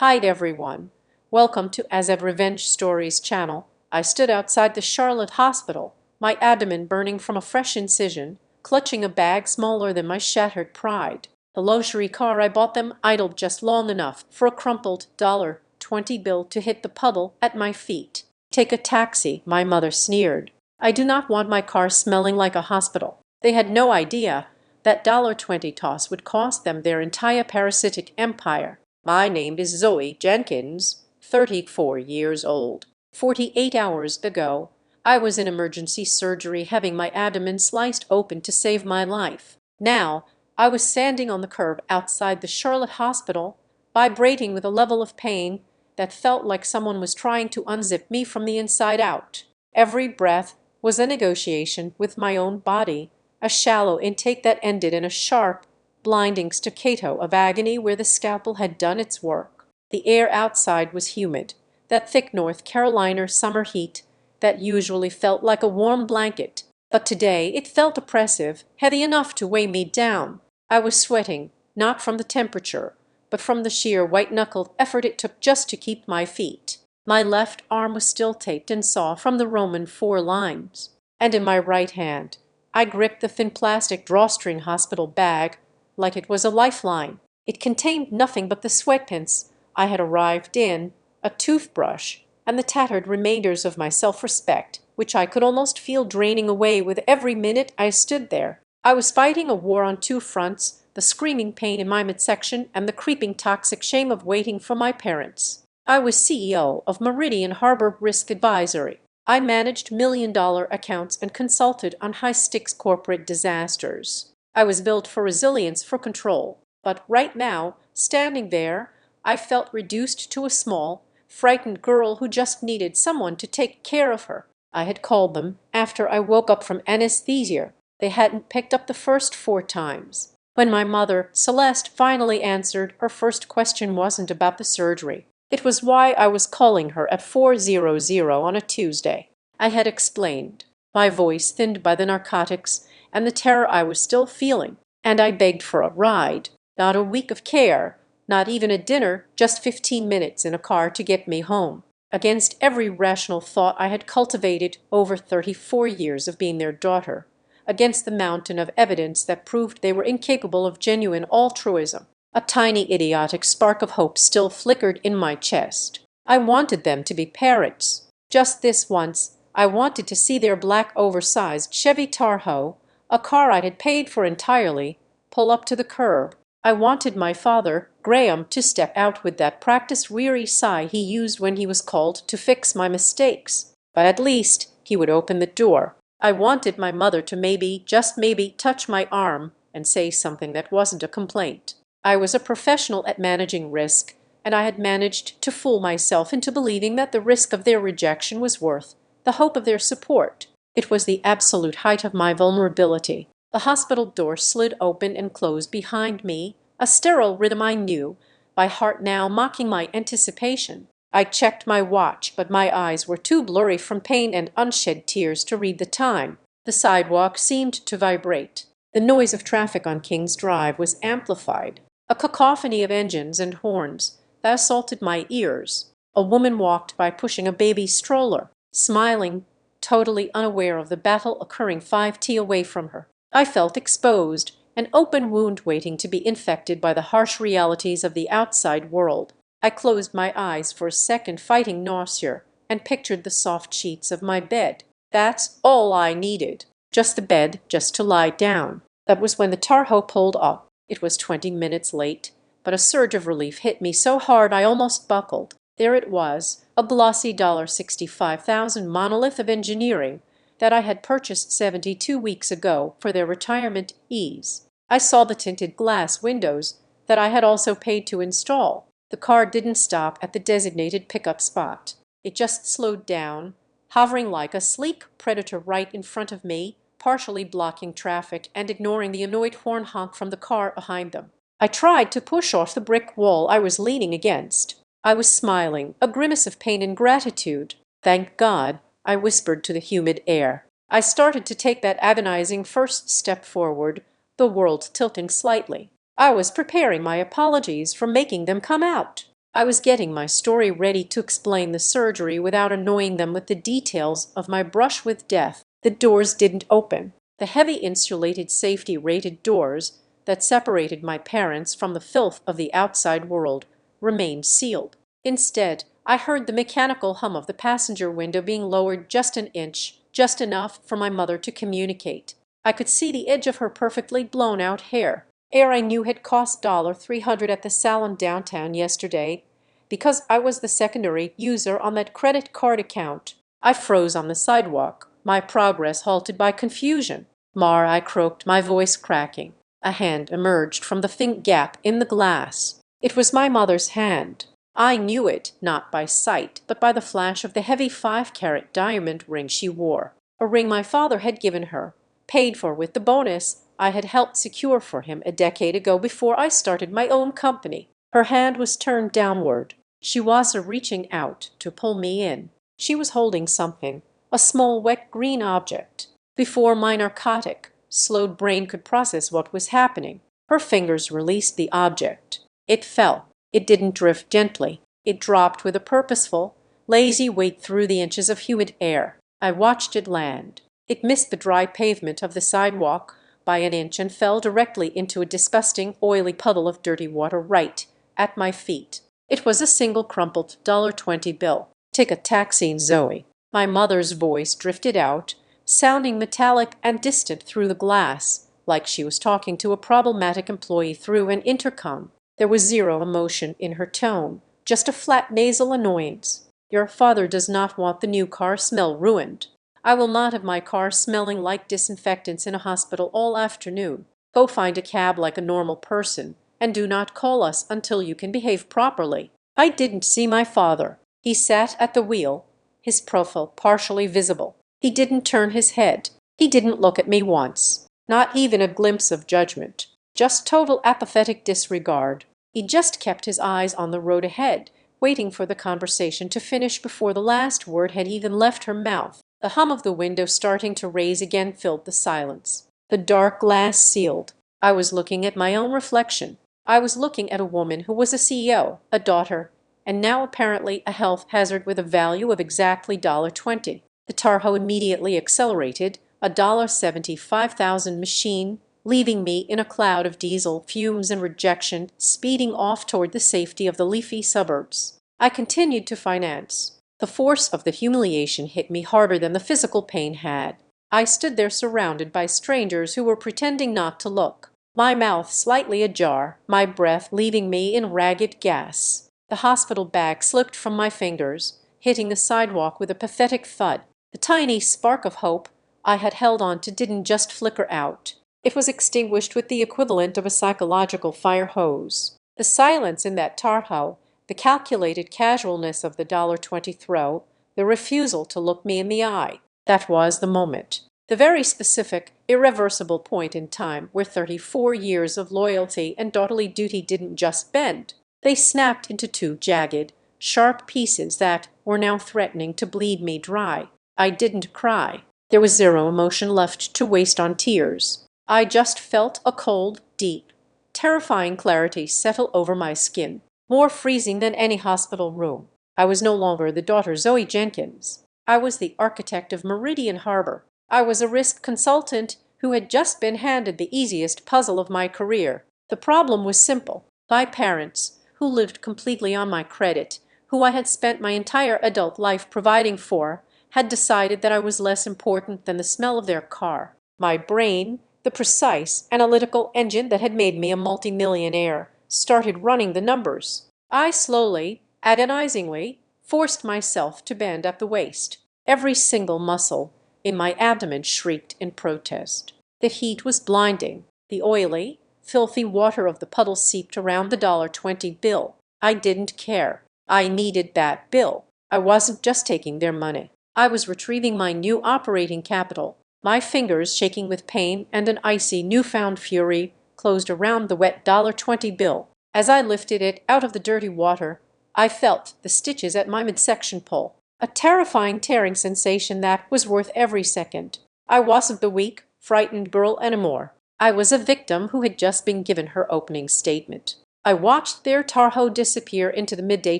Hi everyone. Welcome to Azad Revenge Stories channel. I stood outside the Charlotte hospital, my abdomen burning from a fresh incision, clutching a bag smaller than my shattered pride. The luxury car I bought them idled just long enough for a crumpled $20 bill to hit the puddle at my feet. Take a taxi, my mother sneered. I do not want my car smelling like a hospital. They had no idea that $20 toss would cost them their entire parasitic empire. My name is Zoe Jenkins, 34 years old. 48 hours ago, I was in emergency surgery having my abdomen sliced open to save my life. Now, I was standing on the curb outside the Charlotte hospital, vibrating with a level of pain that felt like someone was trying to unzip me from the inside out. Every breath was a negotiation with my own body, a shallow intake that ended in a sharp, blinding staccato of agony where the scalpel had done its work. The air outside was humid, that thick North Carolina summer heat that usually felt like a warm blanket, but today it felt oppressive, heavy enough to weigh me down. I was sweating, not from the temperature, but from the sheer white-knuckled effort it took just to keep my feet. My left arm was still taped and sore from the Roman 4 lines, and in my right hand I gripped the thin plastic drawstring hospital bag like it was a lifeline. It contained nothing but the sweatpants I had arrived in, a toothbrush, and the tattered remainders of my self-respect, which I could almost feel draining away with every minute I stood there. I was fighting a war on two fronts, the screaming pain in my midsection and the creeping toxic shame of waiting for my parents. I was CEO of Meridian Harbor Risk Advisory. I managed million-dollar accounts and consulted on high-stakes corporate disasters. I was built for resilience, for control. But right now, standing there, I felt reduced to a small, frightened girl who just needed someone to take care of her. I had called them after I woke up from anesthesia. They hadn't picked up the first 4 times. When my mother, Celeste, finally answered, her first question wasn't about the surgery. It was why I was calling her at 4:00 on a Tuesday. I had explained, my voice thinned by the narcotics and the terror I was still feeling, and I begged for a ride. Not a week of care, not even a dinner, just 15 minutes in a car to get me home. Against every rational thought I had cultivated over 34 years of being their daughter, against the mountain of evidence that proved they were incapable of genuine altruism, a tiny idiotic spark of hope still flickered in my chest. I wanted them to be parents. Just this once, I wanted to see their black oversized Chevy Tahoe, a car I had paid for entirely, pull up to the curb. I wanted my father, Graham, to step out with that practice-weary sigh he used when he was called to fix my mistakes. But at least he would open the door. I wanted my mother to maybe, just maybe, touch my arm and say something that wasn't a complaint. I was a professional at managing risk, and I had managed to fool myself into believing that the risk of their rejection was worth the hope of their support. It was the absolute height of my vulnerability. The hospital door slid open and closed behind me, a sterile rhythm I knew by heart now, mocking my anticipation. I checked my watch, but my eyes were too blurry from pain and unshed tears to read the time. The sidewalk seemed to vibrate. The noise of traffic on King's Drive was amplified, a cacophony of engines and horns that assaulted my ears. A woman walked by pushing a baby stroller, smiling, totally unaware of the battle occurring 5 feet away from her. I felt exposed, an open wound waiting to be infected by the harsh realities of the outside world. I closed my eyes for a second, fighting nausea, and pictured the soft sheets of my bed. That's all I needed. Just the bed, just to lie down. That was when the Tahoe pulled up. It was 20 minutes late, but a surge of relief hit me so hard I almost buckled. There it was, a glossy $65,000 monolith of engineering that I had purchased 72 weeks ago for their retirement ease. I saw the tinted glass windows that I had also paid to install. The car didn't stop at the designated pickup spot. It just slowed down, hovering like a sleek predator right in front of me, partially blocking traffic and ignoring the annoyed horn honk from the car behind them. I tried to push off the brick wall I was leaning against. I was smiling, a grimace of pain and gratitude. Thank God, I whispered to the humid air. I started to take that agonizing first step forward, the world tilting slightly. I was preparing my apologies for making them come out. I was getting my story ready to explain the surgery without annoying them with the details of my brush with death. The doors didn't open. The heavy insulated safety-rated doors that separated my parents from the filth of the outside world remained sealed. Instead, I heard the mechanical hum of the passenger window being lowered just an inch, just enough for my mother to communicate. I could see the edge of her perfectly blown-out hair, I knew had cost $300 at the salon downtown yesterday, because I was the secondary user on that credit card account. I froze on the sidewalk, my progress halted by confusion. "Mar," I croaked, my voice cracking. A hand emerged from the faint gap in the glass. It was my mother's hand. I knew it, not by sight, but by the flash of the heavy 5-carat diamond ring she wore, a ring my father had given her, paid for with the bonus I had helped secure for him a decade ago before I started my own company. Her hand was turned downward. She was reaching out to pull me in. She was holding something, a small wet green object. Before my narcotic, slowed brain could process what was happening, her fingers released the object. It fell. It didn't drift gently. It dropped with a purposeful, lazy weight through the inches of humid air. I watched it land. It missed the dry pavement of the sidewalk by an inch and fell directly into a disgusting, oily puddle of dirty water right at my feet. It was a single crumpled $20 bill. "Take a taxi, Zoe." My mother's voice drifted out, sounding metallic and distant through the glass, like she was talking to a problematic employee through an intercom. There was zero emotion in her tone, just a flat nasal annoyance. "Your father does not want the new car smell ruined. I will not have my car smelling like disinfectants in a hospital all afternoon. Go find a cab like a normal person, and do not call us until you can behave properly." I didn't see my father. He sat at the wheel, his profile partially visible. He didn't turn his head. He didn't look at me once. Not even a glimpse of judgment. Just total apathetic disregard. He just kept his eyes on the road ahead, waiting for the conversation to finish before the last word had even left her mouth. The hum of the window starting to raise again filled the silence. The dark glass sealed. I was looking at my own reflection. I was looking at a woman who was a CEO, a daughter, and now apparently a health hazard with a value of exactly $20. The Tahoe immediately accelerated, a $75,000 machine, leaving me in a cloud of diesel fumes and rejection, speeding off toward the safety of the leafy suburbs. I continued to finance. The force of the humiliation hit me harder than the physical pain had. I stood there surrounded by strangers who were pretending not to look, my mouth slightly ajar, my breath leaving me in ragged gas. The hospital bag slipped from my fingers, hitting the sidewalk with a pathetic thud. The tiny spark of hope I had held on to didn't just flicker out. It was extinguished with the equivalent of a psychological fire hose. The silence in that Tahoe, the calculated casualness of the $20 throw, the refusal to look me in the eye. That was the moment. The very specific, irreversible point in time where 34 years of loyalty and daughterly duty didn't just bend. They snapped into two jagged, sharp pieces that were now threatening to bleed me dry. I didn't cry. There was zero emotion left to waste on tears. I just felt a cold, deep, terrifying clarity settle over my skin, more freezing than any hospital room. I was no longer the daughter Zoe Jenkins. I was the architect of Meridian Harbor. I was a risk consultant who had just been handed the easiest puzzle of my career. The problem was simple. My parents, who lived completely on my credit, who I had spent my entire adult life providing for, had decided that I was less important than the smell of their car. My brain, the precise, analytical engine that had made me a multimillionaire, started running the numbers. I slowly, agonizingly, forced myself to bend at the waist. Every single muscle in my abdomen shrieked in protest. The heat was blinding. The oily, filthy water of the puddle seeped around the $20 bill. I didn't care. I needed that bill. I wasn't just taking their money. I was retrieving my new operating capital. My fingers, shaking with pain and an icy, newfound fury, closed around the wet $20 bill. As I lifted it out of the dirty water, I felt the stitches at my midsection pole, a terrifying tearing sensation that was worth every second. I wasn't the weak, frightened girl anymore. I was a victim who had just been given her opening statement. I watched their Tahoe disappear into the midday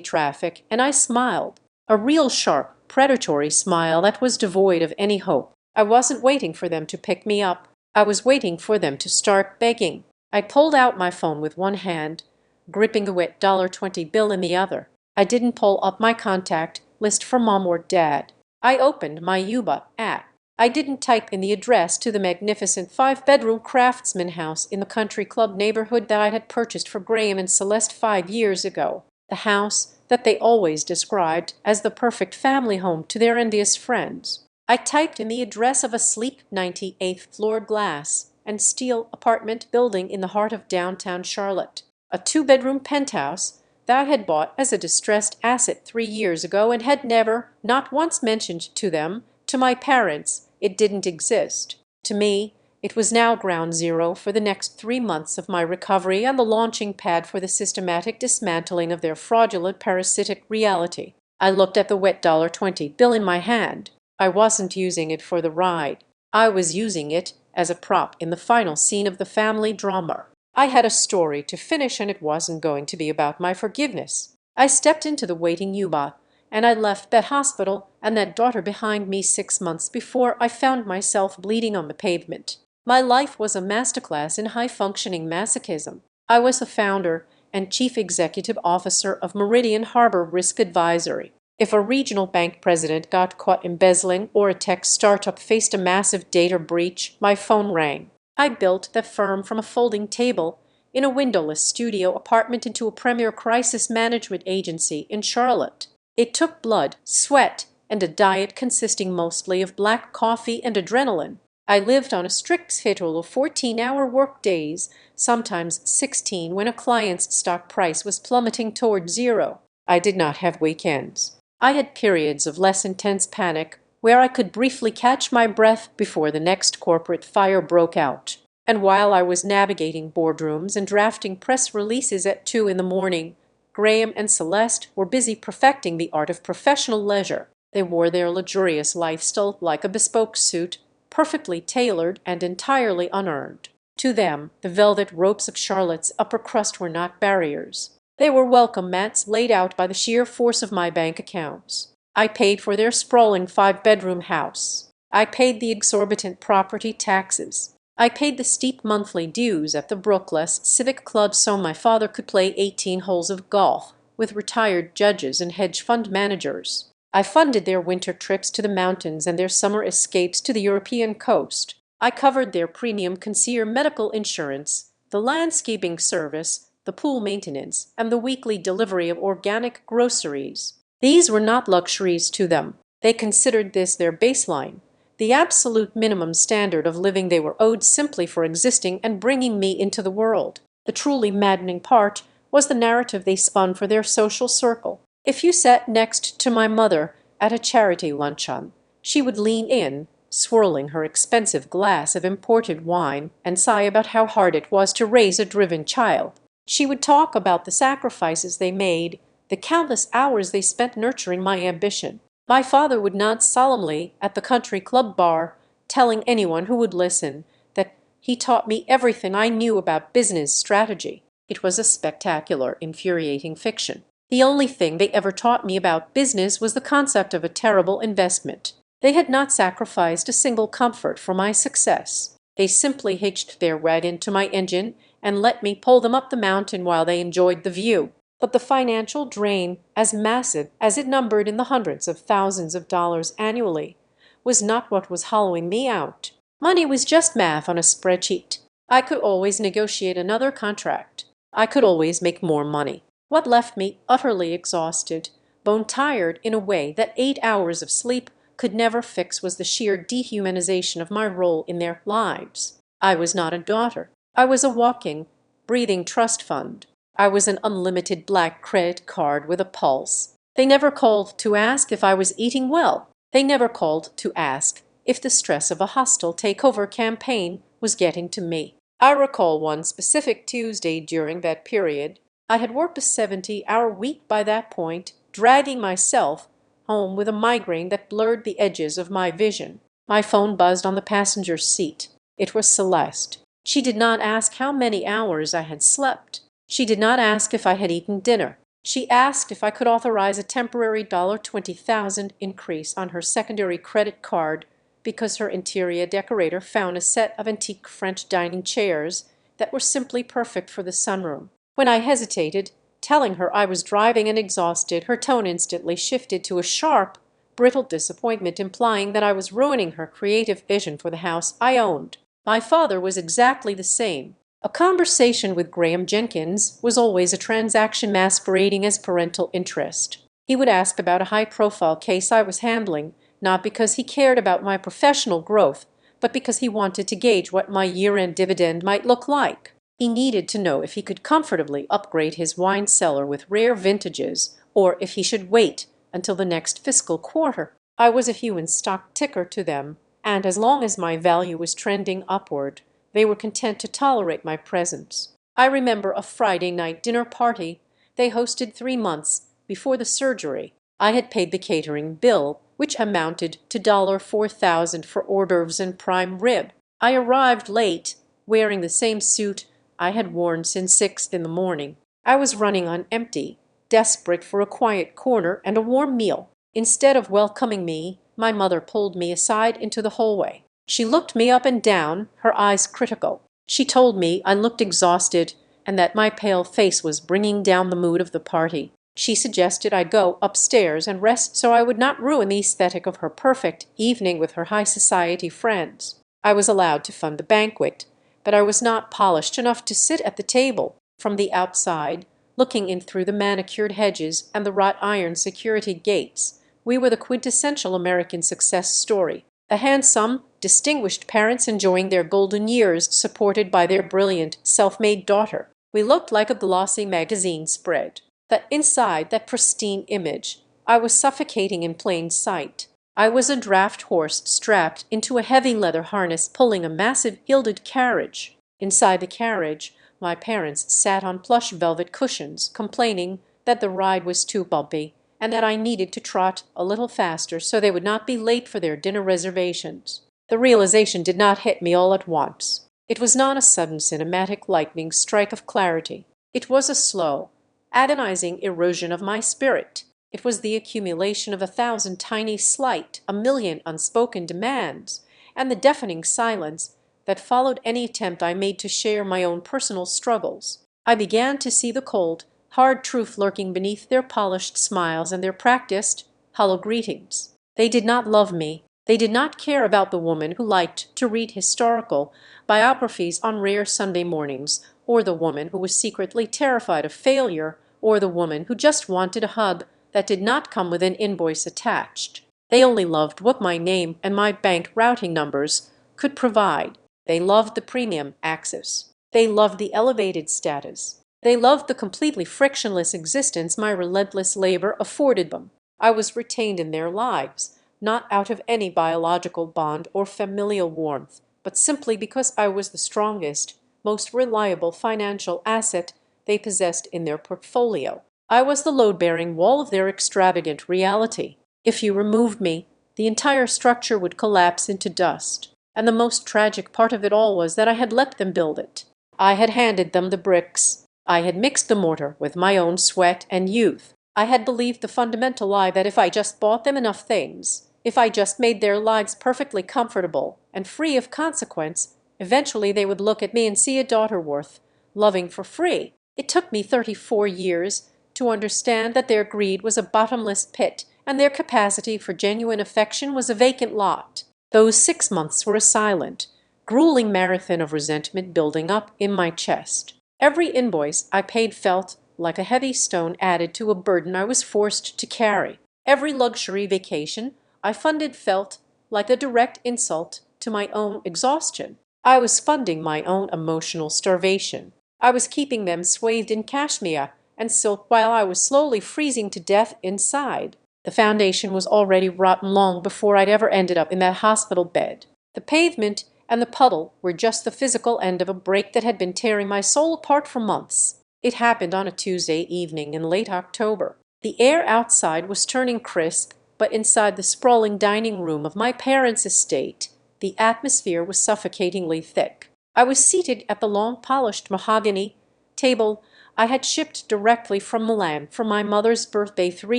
traffic, and I smiled. A real sharp, predatory smile that was devoid of any hope. I wasn't waiting for them to pick me up. I was waiting for them to start begging. I pulled out my phone with one hand, gripping the wet $20 bill in the other. I didn't pull up my contact list for mom or dad. I opened my Yuba app. I didn't type in the address to the magnificent 5-bedroom craftsman house in the country club neighborhood that I had purchased for Graham and Celeste 5 years ago. The house that they always described as the perfect family home to their envious friends. I typed in the address of a sleek 98th floor glass and steel apartment building in the heart of downtown Charlotte. A 2-bedroom penthouse that I had bought as a distressed asset 3 years ago and had never, not once mentioned to them, to my parents. It didn't exist. To me, it was now ground zero for the next 3 months of my recovery and the launching pad for the systematic dismantling of their fraudulent parasitic reality. I looked at the wet $20 bill in my hand. I wasn't using it for the ride. I was using it as a prop in the final scene of the family drama. I had a story to finish, and it wasn't going to be about my forgiveness. I stepped into the waiting U-Boat, and I left that hospital and that daughter behind me 6 months before I found myself bleeding on the pavement. My life was a masterclass in high-functioning masochism. I was the founder and chief executive officer of Meridian Harbor Risk Advisory. If a regional bank president got caught embezzling or a tech startup faced a massive data breach, my phone rang. I built the firm from a folding table in a windowless studio apartment into a premier crisis management agency in Charlotte. It took blood, sweat, and a diet consisting mostly of black coffee and adrenaline. I lived on a strict schedule of 14-hour work days, sometimes 16 when a client's stock price was plummeting toward zero. I did not have weekends. I had periods of less intense panic where I could briefly catch my breath before the next corporate fire broke out. And while I was navigating boardrooms and drafting press releases at 2 in the morning, Graham and Celeste were busy perfecting the art of professional leisure. They wore their luxurious lifestyle like a bespoke suit, perfectly tailored and entirely unearned. To them, the velvet ropes of Charlotte's upper crust were not barriers. They were welcome mats laid out by the sheer force of my bank accounts. I paid for their sprawling 5-bedroom house. I paid the exorbitant property taxes. I paid the steep monthly dues at the Brookless Civic Club so my father could play 18 holes of golf with retired judges and hedge fund managers. I funded their winter trips to the mountains and their summer escapes to the European coast. I covered their premium concierge medical insurance, the landscaping service, the pool maintenance, and the weekly delivery of organic groceries. These were not luxuries to them. They considered this their baseline, the absolute minimum standard of living they were owed simply for existing and bringing me into the world. The truly maddening part was the narrative they spun for their social circle. If you sat next to my mother at a charity luncheon, she would lean in, swirling her expensive glass of imported wine, and sigh about how hard it was to raise a driven child. She would talk about the sacrifices they made, the countless hours they spent nurturing my ambition. My father would nod solemnly at the country club bar, telling anyone who would listen that he taught me everything I knew about business strategy. It was a spectacular, infuriating fiction. The only thing they ever taught me about business was the concept of a terrible investment. They had not sacrificed a single comfort for my success. They simply hitched their wagon to my engine and let me pull them up the mountain while they enjoyed the view. But the financial drain, as massive as it numbered in the hundreds of thousands of dollars annually, was not what was hollowing me out. Money was just math on a spreadsheet. I could always negotiate another contract. I could always make more money. What left me utterly exhausted, bone-tired in a way that 8 hours of sleep could never fix was the sheer dehumanization of my role in their lives. I was not a daughter. I was a walking, breathing trust fund. I was an unlimited black credit card with a pulse. They never called to ask if I was eating well. They never called to ask if the stress of a hostile takeover campaign was getting to me. I recall one specific Tuesday during that period. I had worked a 70-hour week by that point, dragging myself home with a migraine that blurred the edges of my vision. My phone buzzed on the passenger seat. It was Celeste. She did not ask how many hours I had slept. She did not ask if I had eaten dinner. She asked if I could authorize a temporary $20,000 increase on her secondary credit card because her interior decorator found a set of antique French dining chairs that were simply perfect for the sunroom. When I hesitated, telling her I was driving and exhausted, her tone instantly shifted to a sharp, brittle disappointment, implying that I was ruining her creative vision for the house I owned. My father was exactly the same. A conversation with Graham Jenkins was always a transaction masquerading as parental interest. He would ask about a high-profile case I was handling, not because he cared about my professional growth, but because he wanted to gauge what my year-end dividend might look like. He needed to know if he could comfortably upgrade his wine cellar with rare vintages, or if he should wait until the next fiscal quarter. I was a human stock ticker to them, and as long as my value was trending upward, they were content to tolerate my presence. I remember a Friday night dinner party they hosted 3 months before the surgery. I had paid the catering bill, which amounted to $4,000 for hors d'oeuvres and prime rib. I arrived late, wearing the same suit I had worn since 6 in the morning. I was running on empty, desperate for a quiet corner and a warm meal. Instead of welcoming me, my mother pulled me aside into the hallway. She looked me up and down, her eyes critical. She told me I looked exhausted and that my pale face was bringing down the mood of the party. She suggested I go upstairs and rest so I would not ruin the aesthetic of her perfect evening with her high society friends. I was allowed to fund the banquet, but I was not polished enough to sit at the table. From the outside, looking in through the manicured hedges and the wrought iron security gates, we were the quintessential American success story. The handsome, distinguished parents enjoying their golden years supported by their brilliant, self-made daughter. We looked like a glossy magazine spread. That inside that pristine image, I was suffocating in plain sight. I was a draft horse strapped into a heavy leather harness pulling a massive gilded carriage. Inside the carriage, my parents sat on plush velvet cushions, complaining that the ride was too bumpy and that I needed to trot a little faster so they would not be late for their dinner reservations. The realization did not hit me all at once. It was not a sudden cinematic lightning strike of clarity. It was a slow, agonizing erosion of my spirit. It was the accumulation of 1,000 tiny slight, a million unspoken demands, and the deafening silence that followed any attempt I made to share my own personal struggles. I began to see the cold, hard truth lurking beneath their polished smiles and their practiced, hollow greetings. They did not love me. They did not care about the woman who liked to read historical biographies on rare Sunday mornings, or the woman who was secretly terrified of failure, or the woman who just wanted a hug that did not come with an invoice attached. They only loved what my name and my bank routing numbers could provide. They loved the premium access. They loved the elevated status. They loved the completely frictionless existence my relentless labor afforded them. I was retained in their lives, not out of any biological bond or familial warmth, but simply because I was the strongest, most reliable financial asset they possessed in their portfolio. I was the load-bearing wall of their extravagant reality. If you removed me, the entire structure would collapse into dust. And the most tragic part of it all was that I had let them build it. I had handed them the bricks. I had mixed the mortar with my own sweat and youth. I had believed the fundamental lie that if I just bought them enough things, if I just made their lives perfectly comfortable and free of consequence, eventually they would look at me and see a daughter worth loving for free. It took me 34 years to understand that their greed was a bottomless pit and their capacity for genuine affection was a vacant lot. Those 6 months were a silent, grueling marathon of resentment building up in my chest. Every invoice I paid felt like a heavy stone added to a burden I was forced to carry. Every luxury vacation I funded felt like a direct insult to my own exhaustion. I was funding my own emotional starvation. I was keeping them swathed in cashmere and silk while I was slowly freezing to death inside. The foundation was already rotten long before I'd ever ended up in that hospital bed. The pavement and the puddle were just the physical end of a break that had been tearing my soul apart for months. It happened on a Tuesday evening in late October. The air outside was turning crisp, but inside the sprawling dining room of my parents' estate, the atmosphere was suffocatingly thick. I was seated at the long polished mahogany table I had shipped directly from Milan for my mother's birthday 3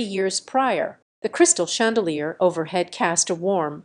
years prior. The crystal chandelier overhead cast a warm,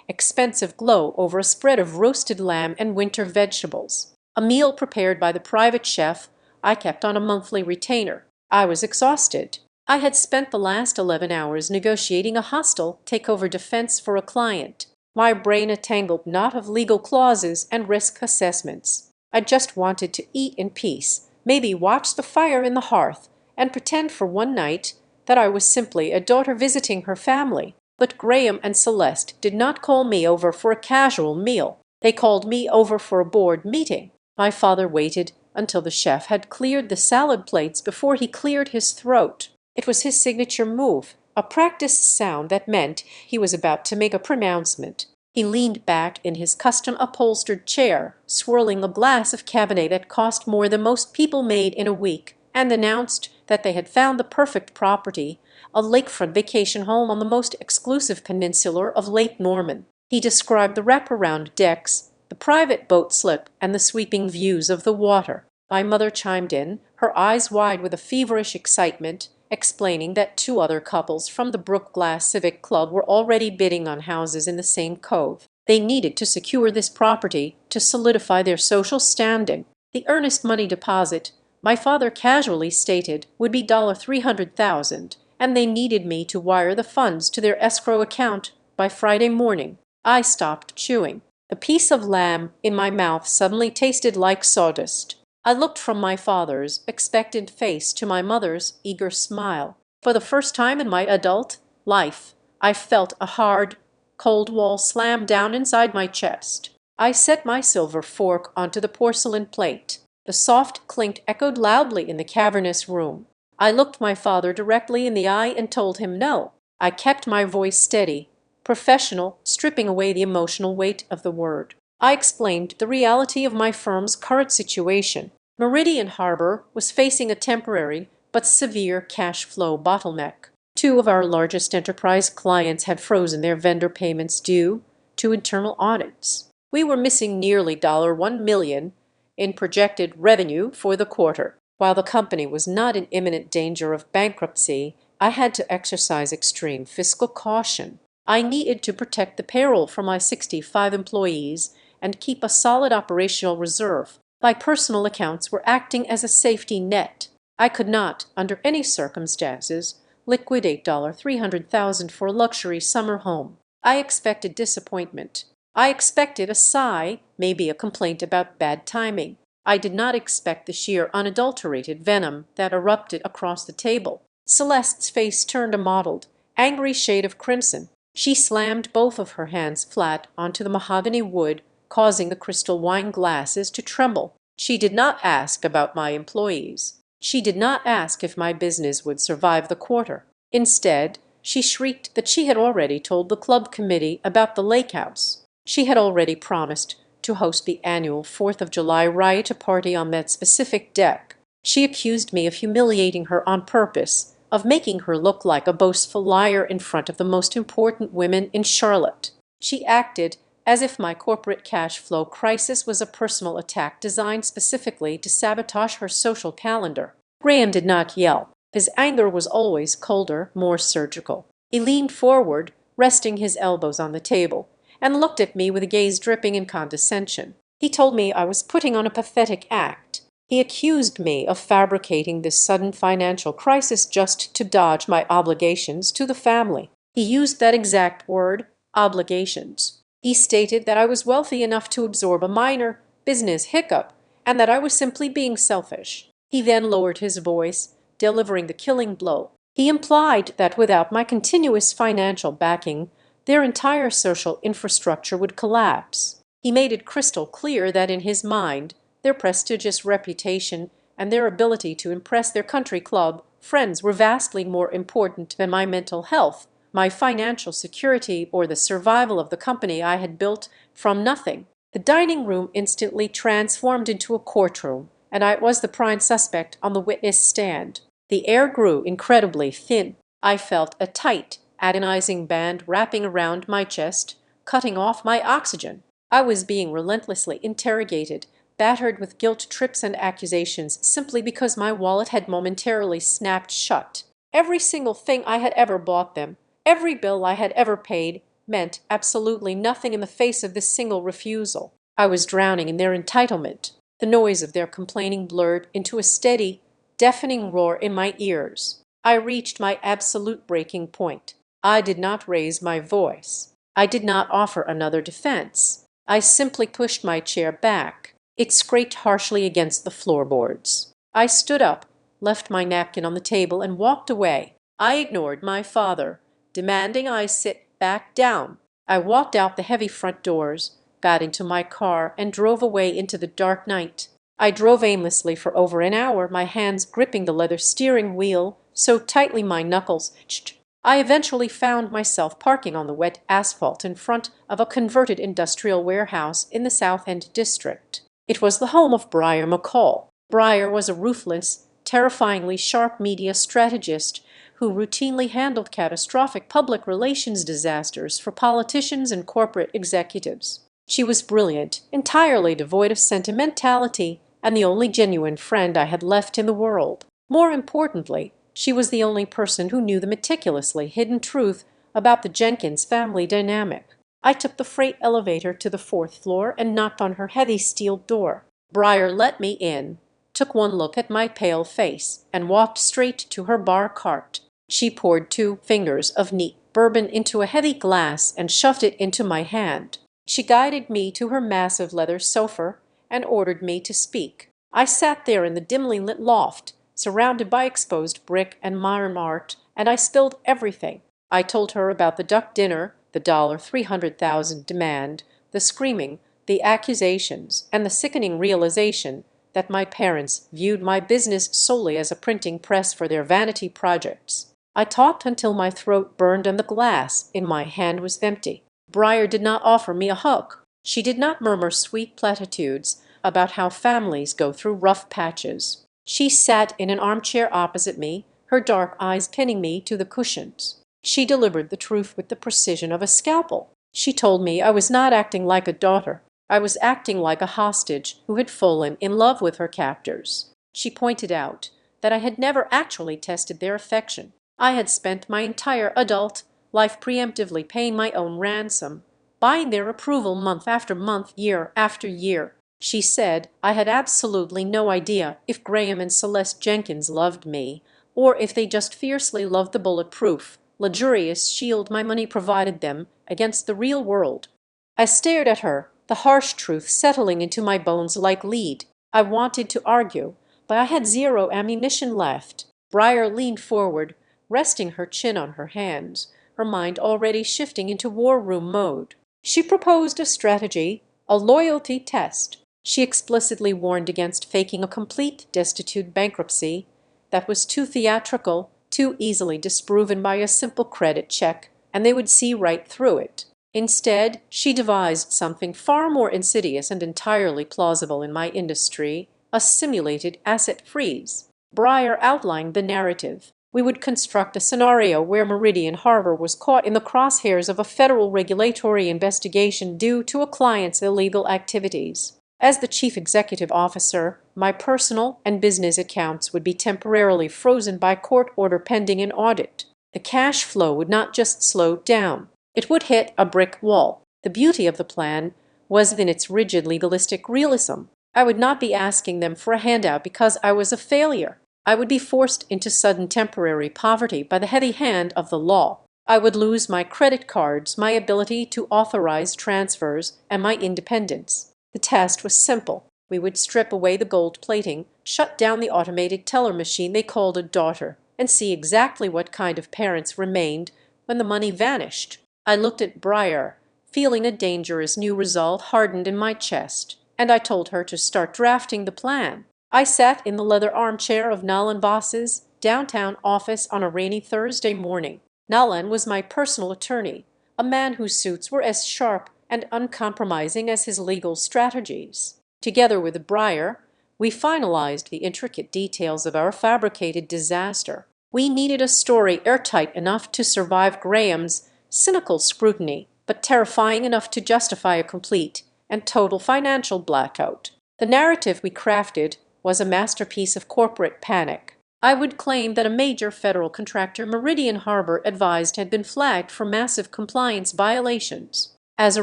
expensive glow over a spread of roasted lamb and winter vegetables. A meal prepared by the private chef I kept on a monthly retainer. I was exhausted. I had spent the last 11 hours negotiating a hostile takeover defense for a client. My brain a tangled knot of legal clauses and risk assessments. I just wanted to eat in peace, maybe watch the fire in the hearth, and pretend for one night that I was simply a daughter visiting her family. But Graham and Celeste did not call me over for a casual meal. They called me over for a board meeting. My father waited until the chef had cleared the salad plates before he cleared his throat. It was his signature move, a practiced sound that meant he was about to make a pronouncement. He leaned back in his custom-upholstered chair, swirling a glass of Cabernet that cost more than most people made in a week, and announced that they had found the perfect property, a lakefront vacation home on the most exclusive peninsula of Lake Norman. He described the wraparound decks, the private boat slip, and the sweeping views of the water. My mother chimed in, her eyes wide with a feverish excitement, explaining that 2 other couples from the Brook Glass Civic Club were already bidding on houses in the same cove. They needed to secure this property to solidify their social standing. The earnest money deposit, my father casually stated, would be $300,000, and they needed me to wire the funds to their escrow account by Friday morning. I stopped chewing. The piece of lamb in my mouth suddenly tasted like sawdust. I looked from my father's expectant face to my mother's eager smile. For the first time in my adult life, I felt a hard, cold wall slam down inside my chest. I set my silver fork onto the porcelain plate. The soft clink echoed loudly in the cavernous room. I looked my father directly in the eye and told him no. I kept my voice steady, professional, stripping away the emotional weight of the word. I explained the reality of my firm's current situation. Meridian Harbor was facing a temporary but severe cash flow bottleneck. 2 of our largest enterprise clients had frozen their vendor payments due to internal audits. We were missing nearly $1 million in projected revenue for the quarter. While the company was not in imminent danger of bankruptcy, I had to exercise extreme fiscal caution. I needed to protect the payroll for my 65 employees and keep a solid operational reserve. My personal accounts were acting as a safety net. I could not, under any circumstances, liquidate $300,000 for a luxury summer home. I expected disappointment. I expected a sigh, maybe a complaint about bad timing. I did not expect the sheer unadulterated venom that erupted across the table. Celeste's face turned a mottled, angry shade of crimson. She slammed both of her hands flat onto the mahogany wood, causing the crystal wine glasses to tremble. She did not ask about my employees. She did not ask if my business would survive the quarter. Instead, she shrieked that she had already told the club committee about the lake house. She had already promised to host the annual 4th of July riot party on that specific deck. She accused me of humiliating her on purpose, of making her look like a boastful liar in front of the most important women in Charlotte. She acted as if my corporate cash flow crisis was a personal attack designed specifically to sabotage her social calendar. Graham did not yell. His anger was always colder, more surgical. He leaned forward, resting his elbows on the table, and looked at me with a gaze dripping in condescension. He told me I was putting on a pathetic act. He accused me of fabricating this sudden financial crisis just to dodge my obligations to the family. He used that exact word, obligations. He stated that I was wealthy enough to absorb a minor business hiccup and that I was simply being selfish. He then lowered his voice, delivering the killing blow. He implied that without my continuous financial backing, their entire social infrastructure would collapse. He made it crystal clear that in his mind, their prestigious reputation and their ability to impress their country club friends were vastly more important than my mental health, my financial security, or the survival of the company I had built from nothing. The dining room instantly transformed into a courtroom, and I was the prime suspect on the witness stand. The air grew incredibly thin. I felt a tight, agonizing band wrapping around my chest, cutting off my oxygen. I was being relentlessly interrogated, battered with guilt trips and accusations simply because my wallet had momentarily snapped shut. Every single thing I had ever bought them, every bill I had ever paid, meant absolutely nothing in the face of this single refusal. I was drowning in their entitlement. The noise of their complaining blurred into a steady, deafening roar in my ears. I reached my absolute breaking point. I did not raise my voice. I did not offer another defense. I simply pushed my chair back. It scraped harshly against the floorboards. I stood up, left my napkin on the table, and walked away. I ignored my father, demanding I sit back down. I walked out the heavy front doors, got into my car, and drove away into the dark night. I drove aimlessly for over an hour, my hands gripping the leather steering wheel so tightly my knuckles itched. I eventually found myself parking on the wet asphalt in front of a converted industrial warehouse in the South End district. It was the home of Briar McCall. Briar was a ruthless, terrifyingly sharp media strategist who routinely handled catastrophic public relations disasters for politicians and corporate executives. She was brilliant, entirely devoid of sentimentality, and the only genuine friend I had left in the world. More importantly, she was the only person who knew the meticulously hidden truth about the Jenkins family dynamic. I took the freight elevator to the 4th floor and knocked on her heavy steel door. Briar let me in, took one look at my pale face, and walked straight to her bar cart. She poured 2 fingers of neat bourbon into a heavy glass and shoved it into my hand. She guided me to her massive leather sofa and ordered me to speak. I sat there in the dimly lit loft, surrounded by exposed brick and modern art, and I spilled everything. I told her about the duck dinner, the $300,000 demand, the screaming, the accusations, and the sickening realization that my parents viewed my business solely as a printing press for their vanity projects. I talked until my throat burned and the glass in my hand was empty. Briar did not offer me a hug. She did not murmur sweet platitudes about how families go through rough patches. She sat in an armchair opposite me, her dark eyes pinning me to the cushions. She delivered the truth with the precision of a scalpel. She told me I was not acting like a daughter. I was acting like a hostage who had fallen in love with her captors. She pointed out that I had never actually tested their affection. I had spent my entire adult life preemptively paying my own ransom, buying their approval month after month, year after year. She said I had absolutely no idea if Graham and Celeste Jenkins loved me, or if they just fiercely loved the bulletproof, luxurious shield my money provided them against the real world. I stared at her, the harsh truth settling into my bones like lead. I wanted to argue, but I had zero ammunition left. Briar leaned forward, resting her chin on her hands, her mind already shifting into war room mode. She proposed a strategy, a loyalty test. She explicitly warned against faking a complete destitute bankruptcy that was too theatrical, too easily disproven by a simple credit check, and they would see right through it. Instead, she devised something far more insidious and entirely plausible in my industry, a simulated asset freeze. Briar outlined the narrative. We would construct a scenario where Meridian Harbor was caught in the crosshairs of a federal regulatory investigation due to a client's illegal activities. As the chief executive officer, my personal and business accounts would be temporarily frozen by court order pending an audit. The cash flow would not just slow down. It would hit a brick wall. The beauty of the plan was in its rigid legalistic realism. I would not be asking them for a handout because I was a failure. I would be forced into sudden temporary poverty by the heavy hand of the law. I would lose my credit cards, my ability to authorize transfers, and my independence. The test was simple. We would strip away the gold plating, shut down the automated teller machine they called a daughter, and see exactly what kind of parents remained when the money vanished. I looked at Briar, feeling a dangerous new resolve hardened in my chest, and I told her to start drafting the plan. I sat in the leather armchair of Nalan Voss's downtown office on a rainy Thursday morning. Nalan was my personal attorney, a man whose suits were as sharp and uncompromising as his legal strategies. Together with Briar, we finalized the intricate details of our fabricated disaster. We needed a story airtight enough to survive Graham's cynical scrutiny, but terrifying enough to justify a complete and total financial blackout. The narrative we crafted was a masterpiece of corporate panic. I would claim that a major federal contractor Meridian Harbor advised had been flagged for massive compliance violations. As a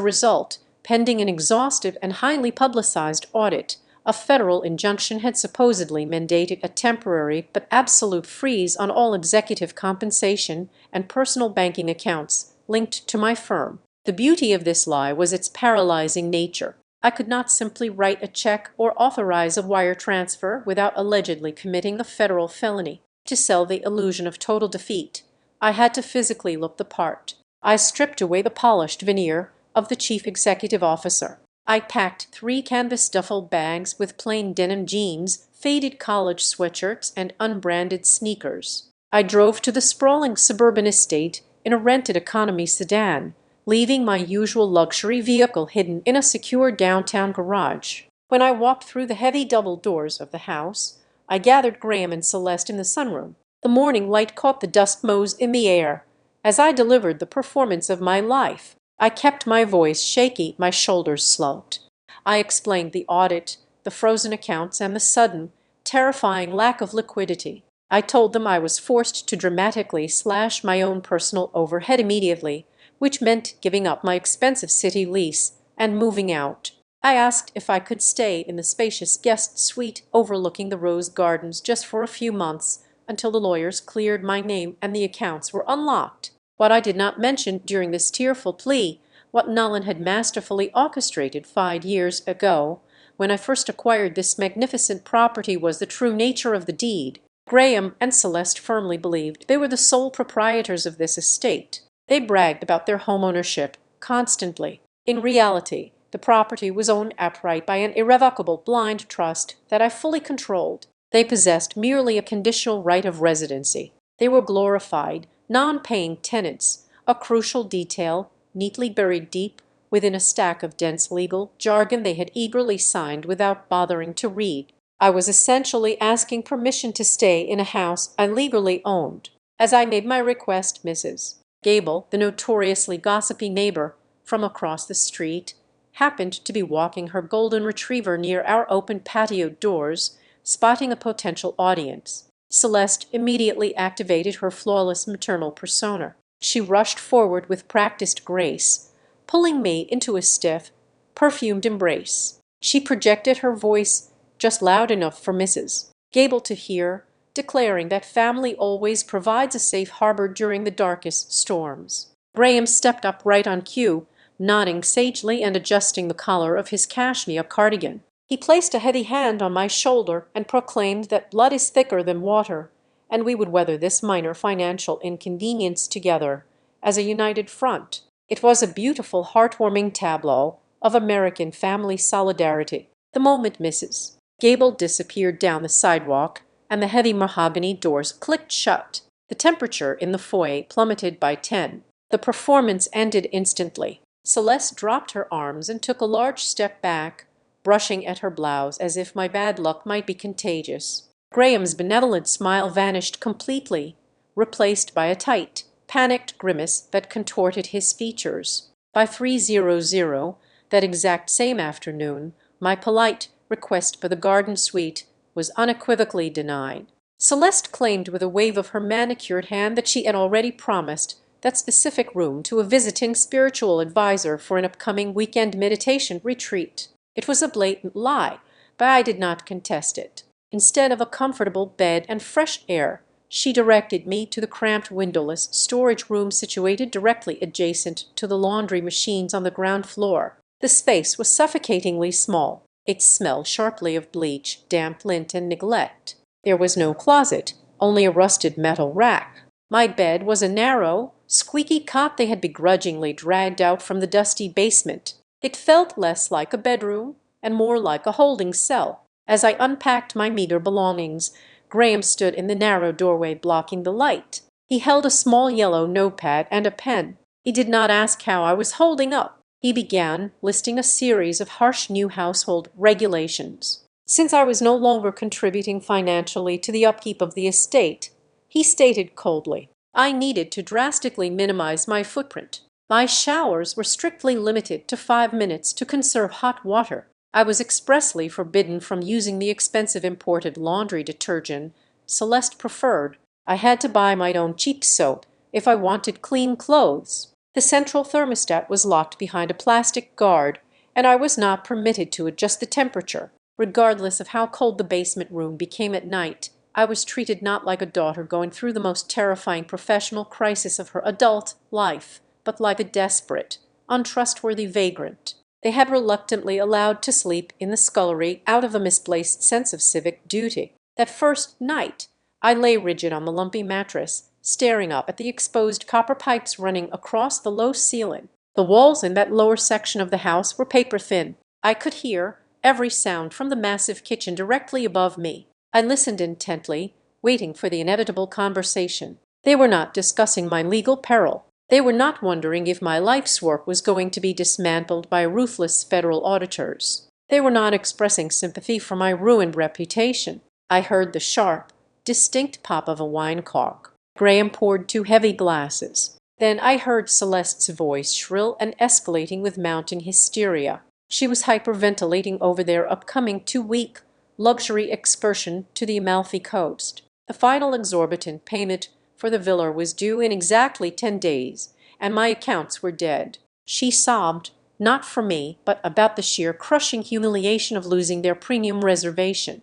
result, pending an exhaustive and highly publicized audit, a federal injunction had supposedly mandated a temporary but absolute freeze on all executive compensation and personal banking accounts linked to my firm. The beauty of this lie was its paralyzing nature. I could not simply write a check or authorize a wire transfer without allegedly committing a federal felony. To sell the illusion of total defeat, I had to physically look the part. I stripped away the polished veneer of the chief executive officer. I packed 3 canvas duffel bags with plain denim jeans, faded college sweatshirts, and unbranded sneakers. I drove to the sprawling suburban estate in a rented economy sedan, leaving my usual luxury vehicle hidden in a secure downtown garage. When I walked through the heavy double doors of the house, I gathered Graham and Celeste in the sunroom. The morning light caught the dust motes in the air. As I delivered the performance of my life, I kept my voice shaky, my shoulders slumped. I explained the audit, the frozen accounts, and the sudden, terrifying lack of liquidity. I told them I was forced to dramatically slash my own personal overhead immediately, which meant giving up my expensive city lease and moving out. I asked if I could stay in the spacious guest suite overlooking the rose gardens just for a few months until the lawyers cleared my name and the accounts were unlocked. What I did not mention during this tearful plea, what Nolan had masterfully orchestrated 5 years ago, when I first acquired this magnificent property, was the true nature of the deed. Graham and Celeste firmly believed they were the sole proprietors of this estate. They bragged about their homeownership constantly. In reality, the property was owned outright by an irrevocable blind trust that I fully controlled. They possessed merely a conditional right of residency. They were glorified, non-paying tenants, a crucial detail neatly buried deep within a stack of dense legal jargon they had eagerly signed without bothering to read. I was essentially asking permission to stay in a house I legally owned. As I made my request, Mrs. Gable, the notoriously gossipy neighbor from across the street, happened to be walking her golden retriever near our open patio doors, spotting a potential audience. Celeste immediately activated her flawless maternal persona. She rushed forward with practiced grace, pulling me into a stiff, perfumed embrace. She projected her voice just loud enough for Mrs. Gable to hear, declaring that family always provides a safe harbor during the darkest storms. Graham stepped up right on cue, nodding sagely and adjusting the collar of his cashmere cardigan. He placed a heavy hand on my shoulder and proclaimed that blood is thicker than water, and we would weather this minor financial inconvenience together as a united front. It was a beautiful, heartwarming tableau of American family solidarity. The moment Mrs. Gable disappeared down the sidewalk and the heavy mahogany doors clicked shut, the temperature in the foyer plummeted by 10. The performance ended instantly. Celeste dropped her arms and took a large step back, brushing at her blouse as if my bad luck might be contagious. Graham's benevolent smile vanished completely, replaced by a tight, panicked grimace that contorted his features. By 3:00, that exact same afternoon, my polite request for the garden suite was unequivocally denied. Celeste claimed with a wave of her manicured hand that she had already promised that specific room to a visiting spiritual advisor for an upcoming weekend meditation retreat. It was a blatant lie, but I did not contest it. Instead of a comfortable bed and fresh air, she directed me to the cramped windowless storage room situated directly adjacent to the laundry machines on the ground floor. The space was suffocatingly small. It smelled sharply of bleach, damp lint, and neglect. There was no closet, only a rusted metal rack. My bed was a narrow, squeaky cot they had begrudgingly dragged out from the dusty basement. It felt less like a bedroom and more like a holding cell. As I unpacked my meager belongings, Graham stood in the narrow doorway blocking the light. He held a small yellow notepad and a pen. He did not ask how I was holding up. He began listing a series of harsh new household regulations. Since I was no longer contributing financially to the upkeep of the estate, he stated coldly, I needed to drastically minimize my footprint. My showers were strictly limited to 5 minutes to conserve hot water. I was expressly forbidden from using the expensive imported laundry detergent Celeste preferred. I had to buy my own cheap soap if I wanted clean clothes. The central thermostat was locked behind a plastic guard, and I was not permitted to adjust the temperature. Regardless of how cold the basement room became at night, I was treated not like a daughter going through the most terrifying professional crisis of her adult life, but like a desperate, untrustworthy vagrant. They had reluctantly allowed to sleep in the scullery out of a misplaced sense of civic duty. That first night I lay rigid on the lumpy mattress, staring up at the exposed copper pipes running across the low ceiling. The walls in that lower section of the house were paper thin. I could hear every sound from the massive kitchen directly above me. I listened intently, waiting for the inevitable conversation. They were not discussing my legal peril. They were not wondering if my life's work was going to be dismantled by ruthless federal auditors. They were not expressing sympathy for my ruined reputation. I heard the sharp, distinct pop of a wine cork. Graham poured 2 heavy glasses. Then I heard Celeste's voice, shrill and escalating with mounting hysteria. She was hyperventilating over their upcoming 2-week luxury excursion to the Amalfi Coast. The final exorbitant payment for the villa was due in exactly 10 days, and my accounts were dead. She sobbed, not for me, but about the sheer crushing humiliation of losing their premium reservation.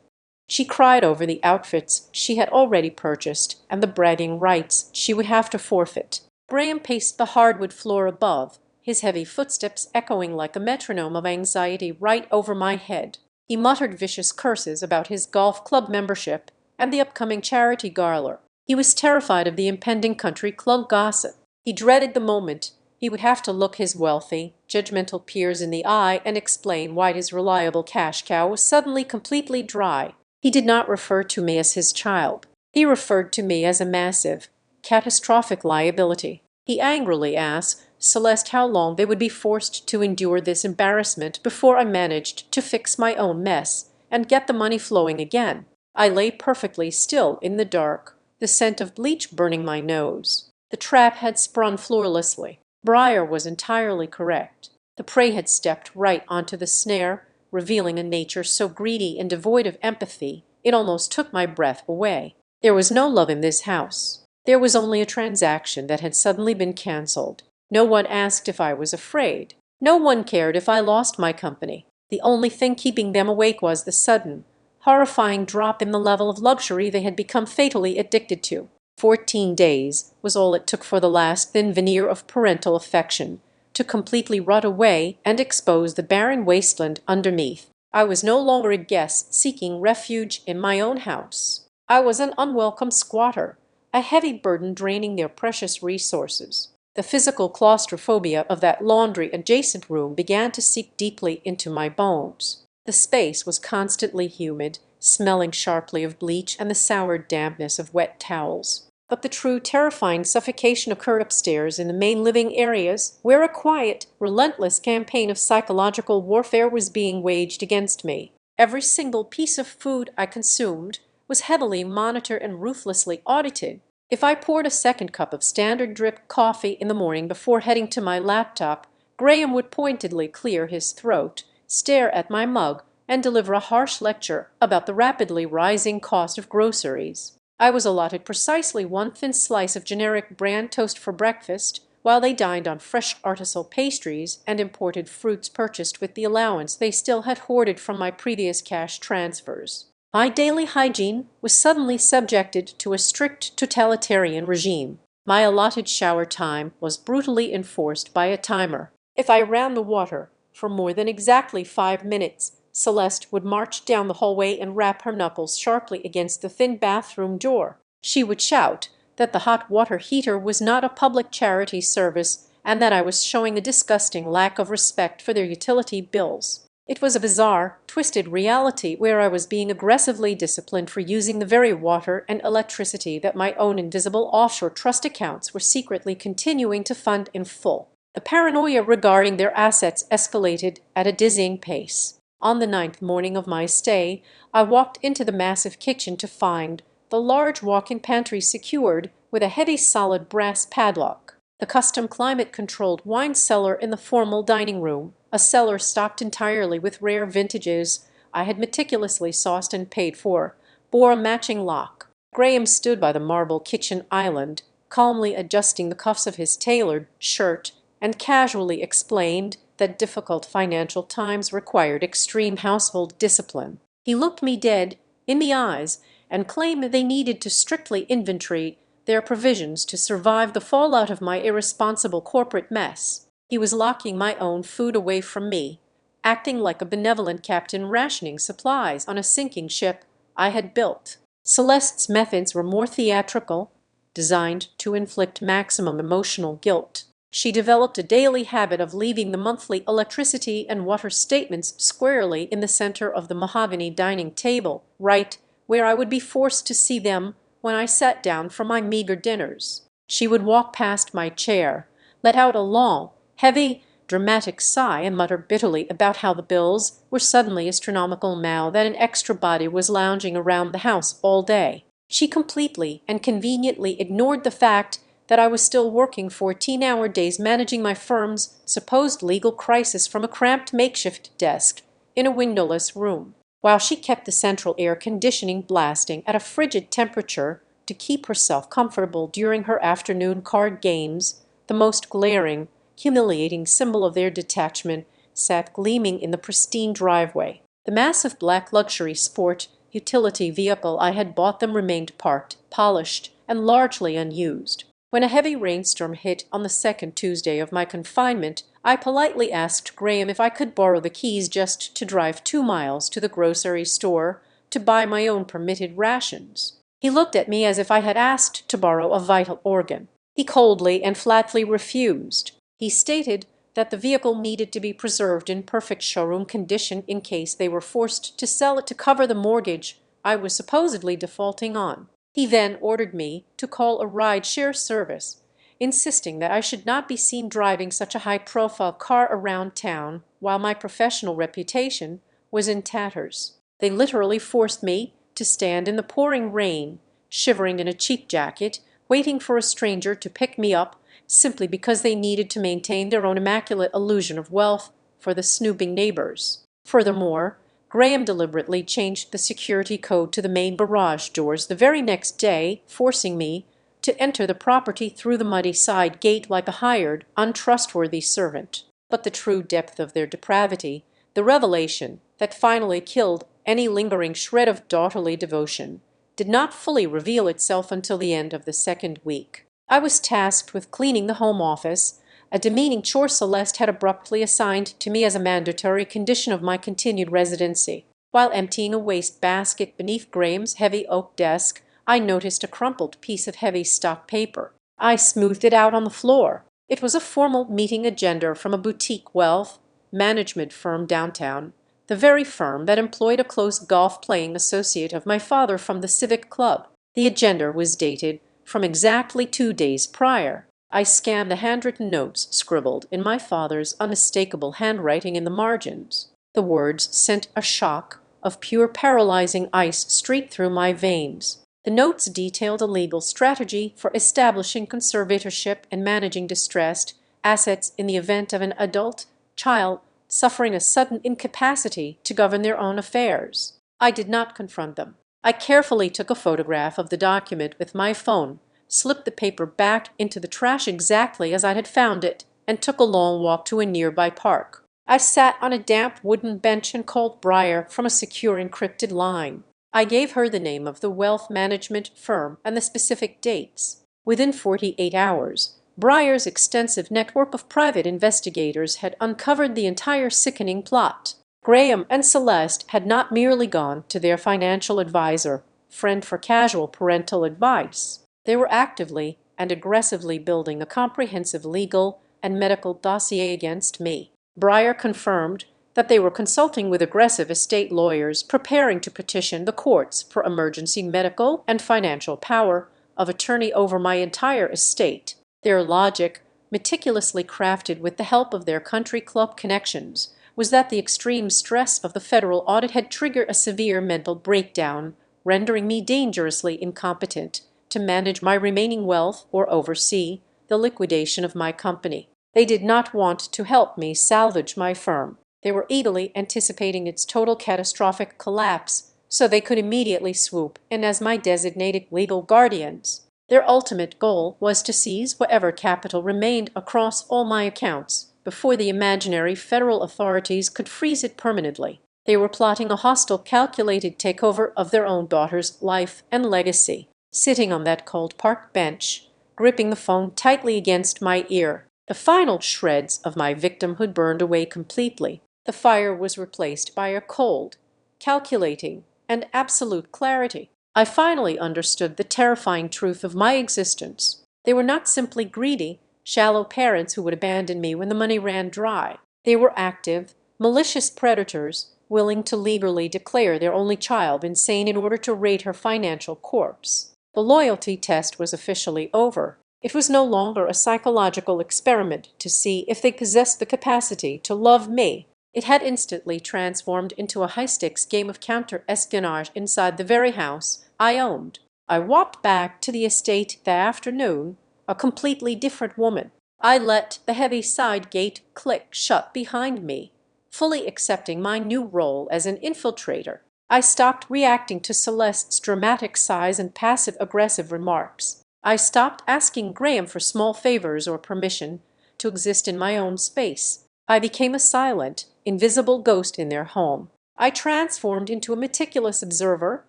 She cried over the outfits she had already purchased and the bragging rights she would have to forfeit. Graham paced the hardwood floor above, his heavy footsteps echoing like a metronome of anxiety right over my head. He muttered vicious curses about his golf club membership and the upcoming charity gala. He was terrified of the impending country club gossip. He dreaded the moment he would have to look his wealthy, judgmental peers in the eye and explain why his reliable cash cow was suddenly completely dry. He did not refer to me as his child. He referred to me as a massive, catastrophic liability. He angrily asked Celeste how long they would be forced to endure this embarrassment before I managed to fix my own mess and get the money flowing again. I lay perfectly still in the dark, the scent of bleach burning my nose. The trap had sprung flawlessly. Briar was entirely correct. The prey had stepped right onto the snare, revealing a nature so greedy and devoid of empathy it almost took my breath away. There was no love in this house. There was only a transaction that had suddenly been cancelled. No one asked if I was afraid. No one cared if I lost my company. The only thing keeping them awake was the sudden, horrifying drop in the level of luxury they had become fatally addicted to. 14 days was all it took for the last thin veneer of parental affection to completely rot away and expose the barren wasteland underneath. I was no longer a guest seeking refuge in my own house. I was an unwelcome squatter, a heavy burden draining their precious resources. The physical claustrophobia of that laundry-adjacent room began to seep deeply into my bones. The space was constantly humid, smelling sharply of bleach and the sour dampness of wet towels. But the true terrifying suffocation occurred upstairs in the main living areas, where a quiet, relentless campaign of psychological warfare was being waged against me. Every single piece of food I consumed was heavily monitored and ruthlessly audited. If I poured a second cup of standard drip coffee in the morning before heading to my laptop, Graham would pointedly clear his throat, stare at my mug, and deliver a harsh lecture about the rapidly rising cost of groceries. I was allotted precisely one thin slice of generic bran toast for breakfast, while they dined on fresh artisanal pastries and imported fruits purchased with the allowance they still had hoarded from my previous cash transfers. My daily hygiene was suddenly subjected to a strict totalitarian regime. My allotted shower time was brutally enforced by a timer. If I ran the water for more than exactly 5 minutes, Celeste would march down the hallway and rap her knuckles sharply against the thin bathroom door. She would shout that the hot water heater was not a public charity service and that I was showing a disgusting lack of respect for their utility bills. It was a bizarre, twisted reality where I was being aggressively disciplined for using the very water and electricity that my own invisible offshore trust accounts were secretly continuing to fund in full. The paranoia regarding their assets escalated at a dizzying pace. On the 9th morning of my stay, I walked into the massive kitchen to find the large walk-in pantry secured with a heavy solid brass padlock. The custom climate-controlled wine cellar in the formal dining room, a cellar stocked entirely with rare vintages I had meticulously sauced and paid for, bore a matching lock. Graham stood by the marble kitchen island, calmly adjusting the cuffs of his tailored shirt, and casually explained that difficult financial times required extreme household discipline. He looked me dead in the eyes and claimed they needed to strictly inventory their provisions to survive the fallout of my irresponsible corporate mess. He was locking my own food away from me, acting like a benevolent captain rationing supplies on a sinking ship I had built. Celeste's methods were more theatrical, designed to inflict maximum emotional guilt. She developed a daily habit of leaving the monthly electricity and water statements squarely in the center of the mahogany dining table, right where I would be forced to see them when I sat down for my meager dinners. She would walk past my chair, let out a long, heavy, dramatic sigh, and mutter bitterly about how the bills were suddenly astronomical now that an extra body was lounging around the house all day. She completely and conveniently ignored the fact that I was still working 14-hour days managing my firm's supposed legal crisis from a cramped makeshift desk in a windowless room, while she kept the central air conditioning blasting at a frigid temperature to keep herself comfortable during her afternoon card games. The most glaring, humiliating symbol of their detachment sat gleaming in the pristine driveway. The massive black luxury sport utility vehicle I had bought them remained parked, polished, and largely unused. When a heavy rainstorm hit on the second Tuesday of my confinement, I politely asked Graham if I could borrow the keys just to drive 2 miles to the grocery store to buy my own permitted rations. He looked at me as if I had asked to borrow a vital organ. He coldly and flatly refused. He stated that the vehicle needed to be preserved in perfect showroom condition in case they were forced to sell it to cover the mortgage I was supposedly defaulting on. He then ordered me to call a ride-share service, insisting that I should not be seen driving such a high-profile car around town while my professional reputation was in tatters. They literally forced me to stand in the pouring rain, shivering in a cheap jacket, waiting for a stranger to pick me up simply because they needed to maintain their own immaculate illusion of wealth for the snooping neighbors. Furthermore, Graham deliberately changed the security code to the main barrage doors the very next day, forcing me to enter the property through the muddy side gate like a hired, untrustworthy servant. But the true depth of their depravity, the revelation that finally killed any lingering shred of daughterly devotion, did not fully reveal itself until the end of the second week. I was tasked with cleaning the home office, a demeaning chore Celeste had abruptly assigned to me as a mandatory condition of my continued residency. While emptying a waste basket beneath Graham's heavy oak desk, I noticed a crumpled piece of heavy stock paper. I smoothed it out on the floor. It was a formal meeting agenda from a boutique wealth management firm downtown, the very firm that employed a close golf-playing associate of my father from the Civic Club. The agenda was dated from exactly 2 days prior. I scanned the handwritten notes scribbled in my father's unmistakable handwriting in the margins. The words sent a shock of pure paralyzing ice straight through my veins. The notes detailed a legal strategy for establishing conservatorship and managing distressed assets in the event of an adult child suffering a sudden incapacity to govern their own affairs. I did not confront them. I carefully took a photograph of the document with my phone, slipped the paper back into the trash exactly as I had found it, and took a long walk to a nearby park. I sat on a damp wooden bench and called Briar from a secure encrypted line. I gave her the name of the wealth management firm and the specific dates. Within 48 hours, Briar's extensive network of private investigators had uncovered the entire sickening plot. Graham and Celeste had not merely gone to their financial advisor, friend for casual parental advice. They were actively and aggressively building a comprehensive legal and medical dossier against me. Briar confirmed that they were consulting with aggressive estate lawyers preparing to petition the courts for emergency medical and financial power of attorney over my entire estate. Their logic, meticulously crafted with the help of their country club connections, was that the extreme stress of the federal audit had triggered a severe mental breakdown, rendering me dangerously incompetent to manage my remaining wealth or oversee the liquidation of my company. They did not want to help me salvage my firm. They were eagerly anticipating its total catastrophic collapse, so they could immediately swoop in as my designated legal guardians. Their ultimate goal was to seize whatever capital remained across all my accounts before the imaginary federal authorities could freeze it permanently. They were plotting a hostile, calculated takeover of their own daughter's life and legacy. Sitting on that cold park bench, gripping the phone tightly against my ear, the final shreds of my victimhood burned away completely. The fire was replaced by a cold, calculating, and absolute clarity. I finally understood the terrifying truth of my existence. They were not simply greedy, shallow parents who would abandon me when the money ran dry. They were active, malicious predators, willing to legally declare their only child insane in order to raid her financial corpse. The loyalty test was officially over. It was no longer a psychological experiment to see if they possessed the capacity to love me. It had instantly transformed into a high-stakes game of counter-espionage inside the very house I owned. I walked back to the estate that afternoon, a completely different woman. I let the heavy side gate click shut behind me, fully accepting my new role as an infiltrator. I stopped reacting to Celeste's dramatic sighs and passive-aggressive remarks. I stopped asking Graham for small favors or permission to exist in my own space. I became a silent, invisible ghost in their home. I transformed into a meticulous observer,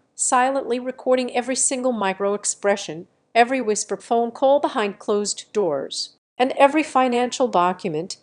silently recording every single micro-expression, every whispered phone call behind closed doors, and every financial document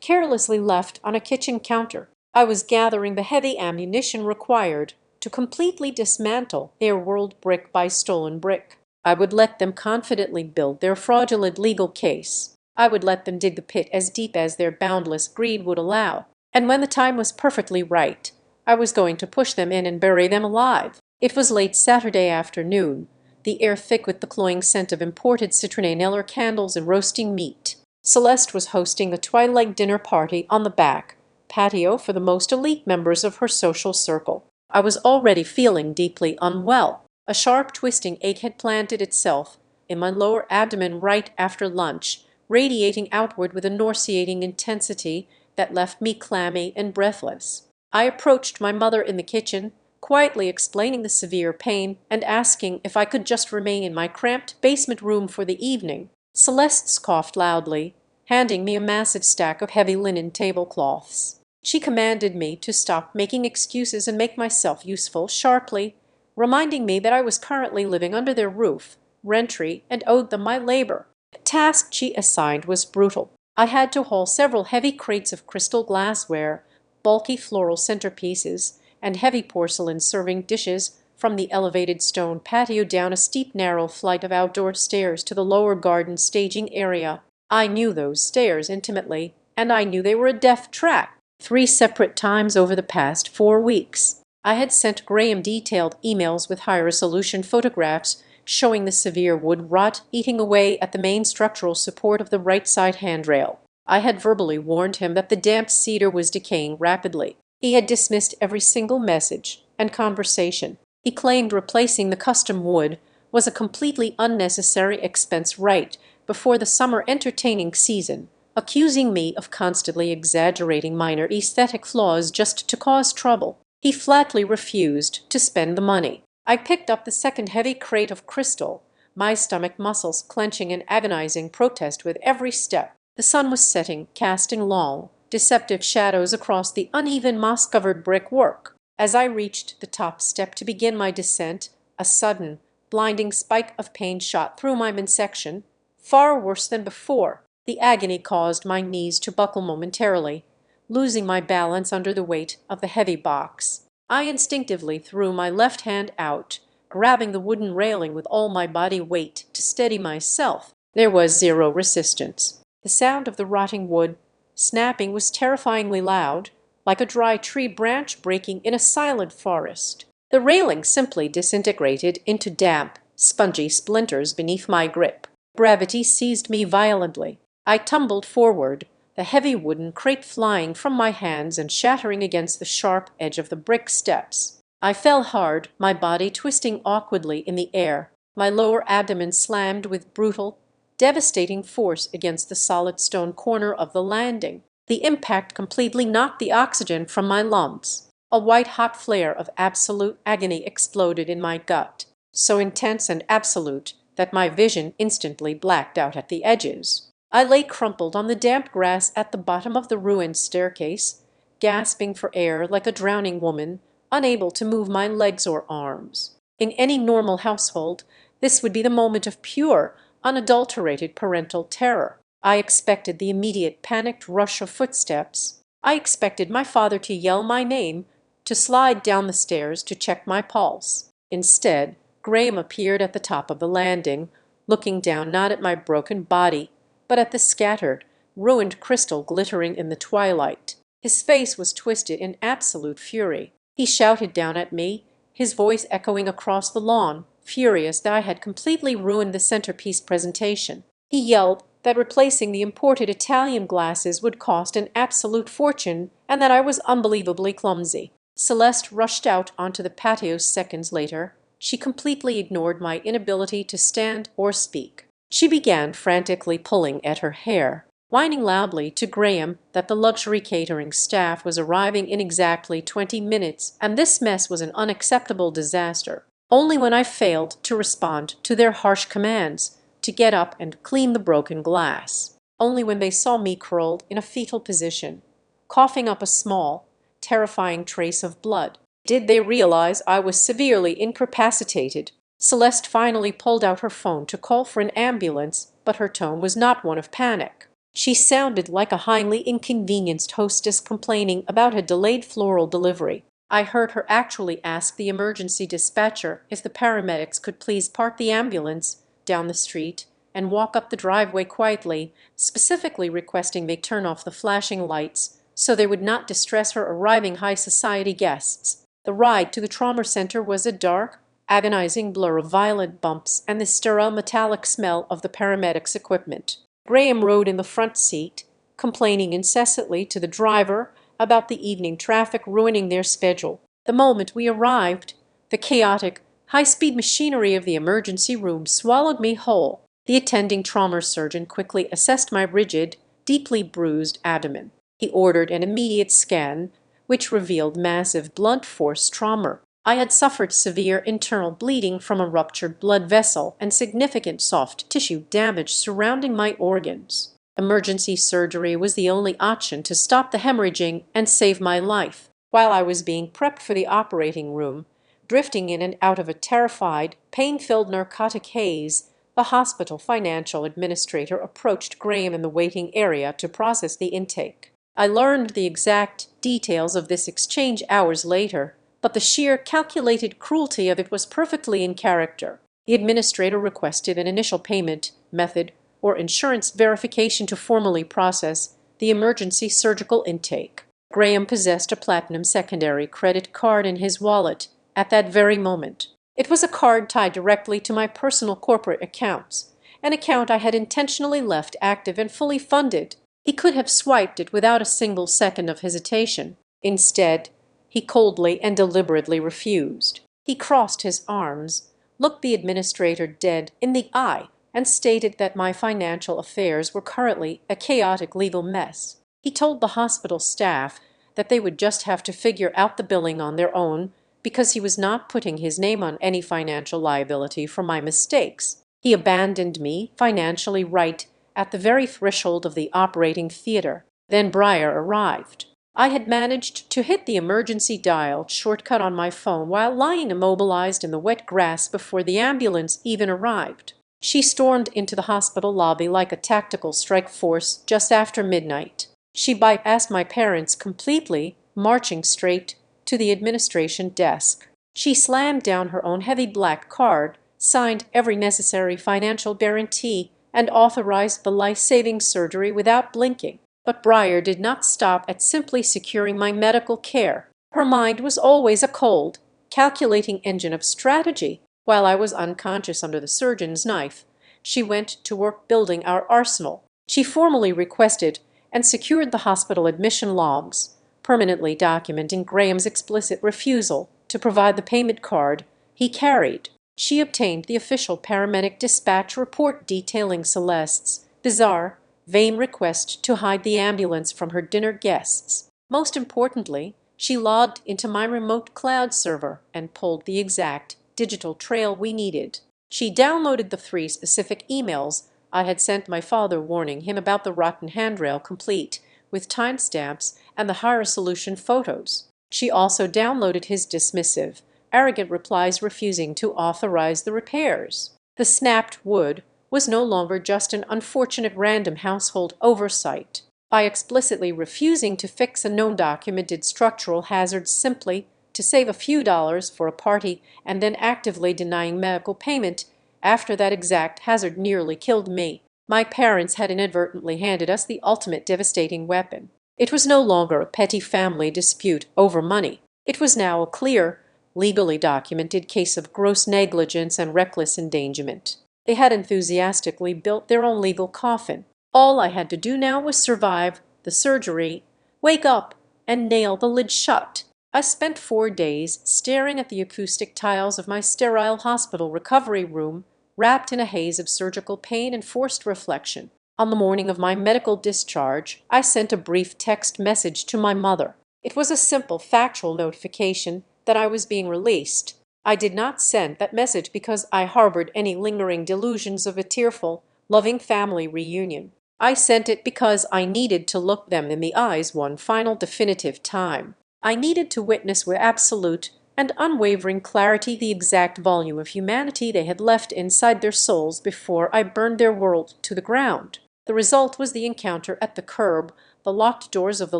carelessly left on a kitchen counter. I was gathering the heavy ammunition required to completely dismantle their world brick by stolen brick. I would let them confidently build their fraudulent legal case. I would let them dig the pit as deep as their boundless greed would allow. And when the time was perfectly right, I was going to push them in and bury them alive. It was late Saturday afternoon, the air thick with the cloying scent of imported citronelle candles and roasting meat. Celeste was hosting a twilight dinner party on the back patio for the most elite members of her social circle. I was already feeling deeply unwell. A sharp twisting ache had planted itself in my lower abdomen right after lunch, radiating outward with a nauseating intensity that left me clammy and breathless. I approached my mother in the kitchen, quietly explaining the severe pain and asking if I could just remain in my cramped basement room for the evening. Celeste scoffed loudly, handing me a massive stack of heavy linen tablecloths. She commanded me to stop making excuses and make myself useful sharply, reminding me that I was currently living under their roof, rent-free, and owed them my labor. The task she assigned was brutal. I had to haul several heavy crates of crystal glassware, bulky floral centerpieces, and heavy porcelain serving dishes from the elevated stone patio down a steep, narrow flight of outdoor stairs to the lower garden staging area. I knew those stairs intimately, and I knew they were a death trap. 3 separate times over the past 4 weeks. I had sent Graham detailed emails with high-resolution photographs showing the severe wood rot eating away at the main structural support of the right side handrail. I had verbally warned him that the damped cedar was decaying rapidly. He had dismissed every single message and conversation. He claimed replacing the custom wood was a completely unnecessary expense right before the summer entertaining season, accusing me of constantly exaggerating minor aesthetic flaws just to cause trouble. He flatly refused to spend the money. I picked up the second heavy crate of crystal, my stomach muscles clenching in agonizing protest with every step. The sun was setting, casting long, deceptive shadows across the uneven moss-covered brickwork. As I reached the top step to begin my descent, a sudden, blinding spike of pain shot through my midsection, far worse than before. The agony caused my knees to buckle momentarily, losing my balance under the weight of the heavy box. I instinctively threw my left hand out, grabbing the wooden railing with all my body weight to steady myself. There was zero resistance. The sound of the rotting wood snapping was terrifyingly loud, like a dry tree branch breaking in a silent forest. The railing simply disintegrated into damp, spongy splinters beneath my grip. Gravity seized me violently. I tumbled forward, the heavy wooden crate flying from my hands and shattering against the sharp edge of the brick steps. I fell hard, my body twisting awkwardly in the air, my lower abdomen slammed with brutal, devastating force against the solid stone corner of the landing. The impact completely knocked the oxygen from my lungs. A white-hot flare of absolute agony exploded in my gut, so intense and absolute that my vision instantly blacked out at the edges. I lay crumpled on the damp grass at the bottom of the ruined staircase, gasping for air like a drowning woman, unable to move my legs or arms. In any normal household, this would be the moment of pure, unadulterated parental terror. I expected the immediate panicked rush of footsteps. I expected my father to yell my name, to slide down the stairs to check my pulse. Instead, Graham appeared at the top of the landing, looking down not at my broken body, but at the scattered, ruined crystal glittering in the twilight. His face was twisted in absolute fury. He shouted down at me, his voice echoing across the lawn, furious that I had completely ruined the centerpiece presentation. He yelled that replacing the imported Italian glasses would cost an absolute fortune and that I was unbelievably clumsy. Celeste rushed out onto the patio seconds later. She completely ignored my inability to stand or speak. She began frantically pulling at her hair, whining loudly to Graham that the luxury catering staff was arriving in exactly 20 minutes and this mess was an unacceptable disaster. Only when I failed to respond to their harsh commands to get up and clean the broken glass. Only when they saw me curled in a fetal position, coughing up a small, terrifying trace of blood, did they realize I was severely incapacitated. Celeste finally pulled out her phone to call for an ambulance, but her tone was not one of panic. She sounded like a highly inconvenienced hostess complaining about a delayed floral delivery. I heard her actually ask the emergency dispatcher if the paramedics could please park the ambulance down the street and walk up the driveway quietly, specifically requesting they turn off the flashing lights so they would not distress her arriving high society guests. The ride to the trauma center was a dark, agonizing blur of violent bumps and the sterile metallic smell of the paramedics' equipment. Graham rode in the front seat, complaining incessantly to the driver about the evening traffic ruining their schedule. The moment we arrived, the chaotic, high-speed machinery of the emergency room swallowed me whole. The attending trauma surgeon quickly assessed my rigid, deeply bruised abdomen. He ordered an immediate scan, which revealed massive blunt force trauma. I had suffered severe internal bleeding from a ruptured blood vessel and significant soft tissue damage surrounding my organs. Emergency surgery was the only option to stop the hemorrhaging and save my life. While I was being prepped for the operating room, drifting in and out of a terrified, pain-filled narcotic haze, the hospital financial administrator approached Graham in the waiting area to process the intake. I learned the exact details of this exchange hours later, but the sheer calculated cruelty of it was perfectly in character. The administrator requested an initial payment method or insurance verification to formally process the emergency surgical intake. Graham possessed a platinum secondary credit card in his wallet at that very moment. It was a card tied directly to my personal corporate accounts, an account I had intentionally left active and fully funded. He could have swiped it without a single second of hesitation. Instead, he coldly and deliberately refused. He crossed his arms, looked the administrator dead in the eye, and stated that my financial affairs were currently a chaotic legal mess. He told the hospital staff that they would just have to figure out the billing on their own because he was not putting his name on any financial liability for my mistakes. He abandoned me financially right at the very threshold of the operating theater. Then Briar arrived. I had managed to hit the emergency dial shortcut on my phone while lying immobilized in the wet grass before the ambulance even arrived. She stormed into the hospital lobby like a tactical strike force just after midnight. She bypassed my parents completely, marching straight to the administration desk. She slammed down her own heavy black card, signed every necessary financial guarantee, and authorized the life-saving surgery without blinking. But Briar did not stop at simply securing my medical care. Her mind was always a cold, calculating engine of strategy. While I was unconscious under the surgeon's knife, she went to work building our arsenal. She formally requested and secured the hospital admission logs, permanently documenting Graham's explicit refusal to provide the payment card he carried. She obtained the official paramedic dispatch report detailing Celeste's bizarre, vain request to hide the ambulance from her dinner guests. Most importantly, she logged into my remote cloud server and pulled the exact digital trail we needed. She downloaded the 3 specific emails I had sent my father warning him about the rotten handrail, complete with timestamps and the high-resolution photos. She also downloaded his dismissive, arrogant replies refusing to authorize the repairs. The snapped wood was no longer just an unfortunate random household oversight. By explicitly refusing to fix a known documented structural hazard simply to save a few dollars for a party and then actively denying medical payment after that exact hazard nearly killed me, my parents had inadvertently handed us the ultimate devastating weapon. It was no longer a petty family dispute over money. It was now a clear, legally documented case of gross negligence and reckless endangerment. They had enthusiastically built their own legal coffin. All I had to do now was survive the surgery, wake up, and nail the lid shut. I spent 4 days staring at the acoustic tiles of my sterile hospital recovery room, wrapped in a haze of surgical pain and forced reflection. On the morning of my medical discharge, I sent a brief text message to my mother. It was a simple, factual notification that I was being released. I did not send that message because I harbored any lingering delusions of a tearful, loving family reunion. I sent it because I needed to look them in the eyes one final definitive time. I needed to witness with absolute and unwavering clarity the exact volume of humanity they had left inside their souls before I burned their world to the ground. The result was the encounter at the curb, the locked doors of the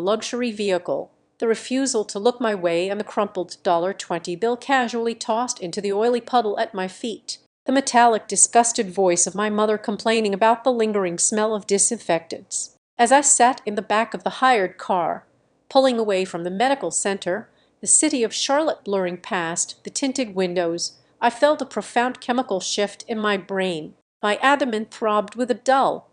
luxury vehicle, the refusal to look my way, and the crumpled $20 bill casually tossed into the oily puddle at my feet. The metallic, disgusted voice of my mother complaining about the lingering smell of disinfectants. As I sat in the back of the hired car, pulling away from the medical center, the city of Charlotte blurring past the tinted windows, I felt a profound chemical shift in my brain. My abdomen throbbed with a dull,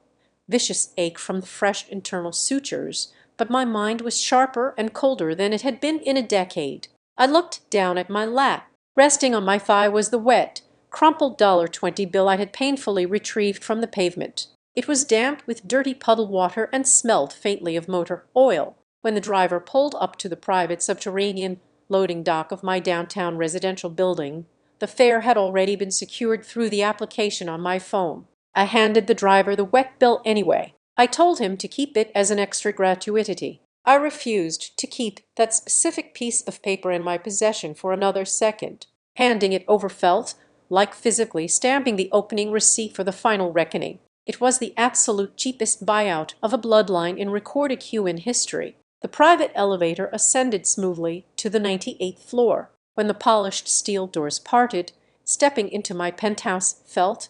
vicious ache from fresh internal sutures, but my mind was sharper and colder than it had been in a decade. I looked down at my lap. Resting on my thigh was the wet, crumpled $20 bill I had painfully retrieved from the pavement. It was damp with dirty puddle water and smelled faintly of motor oil. When the driver pulled up to the private subterranean loading dock of my downtown residential building, the fare had already been secured through the application on my phone. I handed the driver the wet bill anyway. I told him to keep it as an extra gratuity. I refused to keep that specific piece of paper in my possession for another second. Handing it over felt like physically stamping the opening receipt for the final reckoning. It was the absolute cheapest buyout of a bloodline in recorded human history. The private elevator ascended smoothly to the 98th floor. When the polished steel doors parted, stepping into my penthouse felt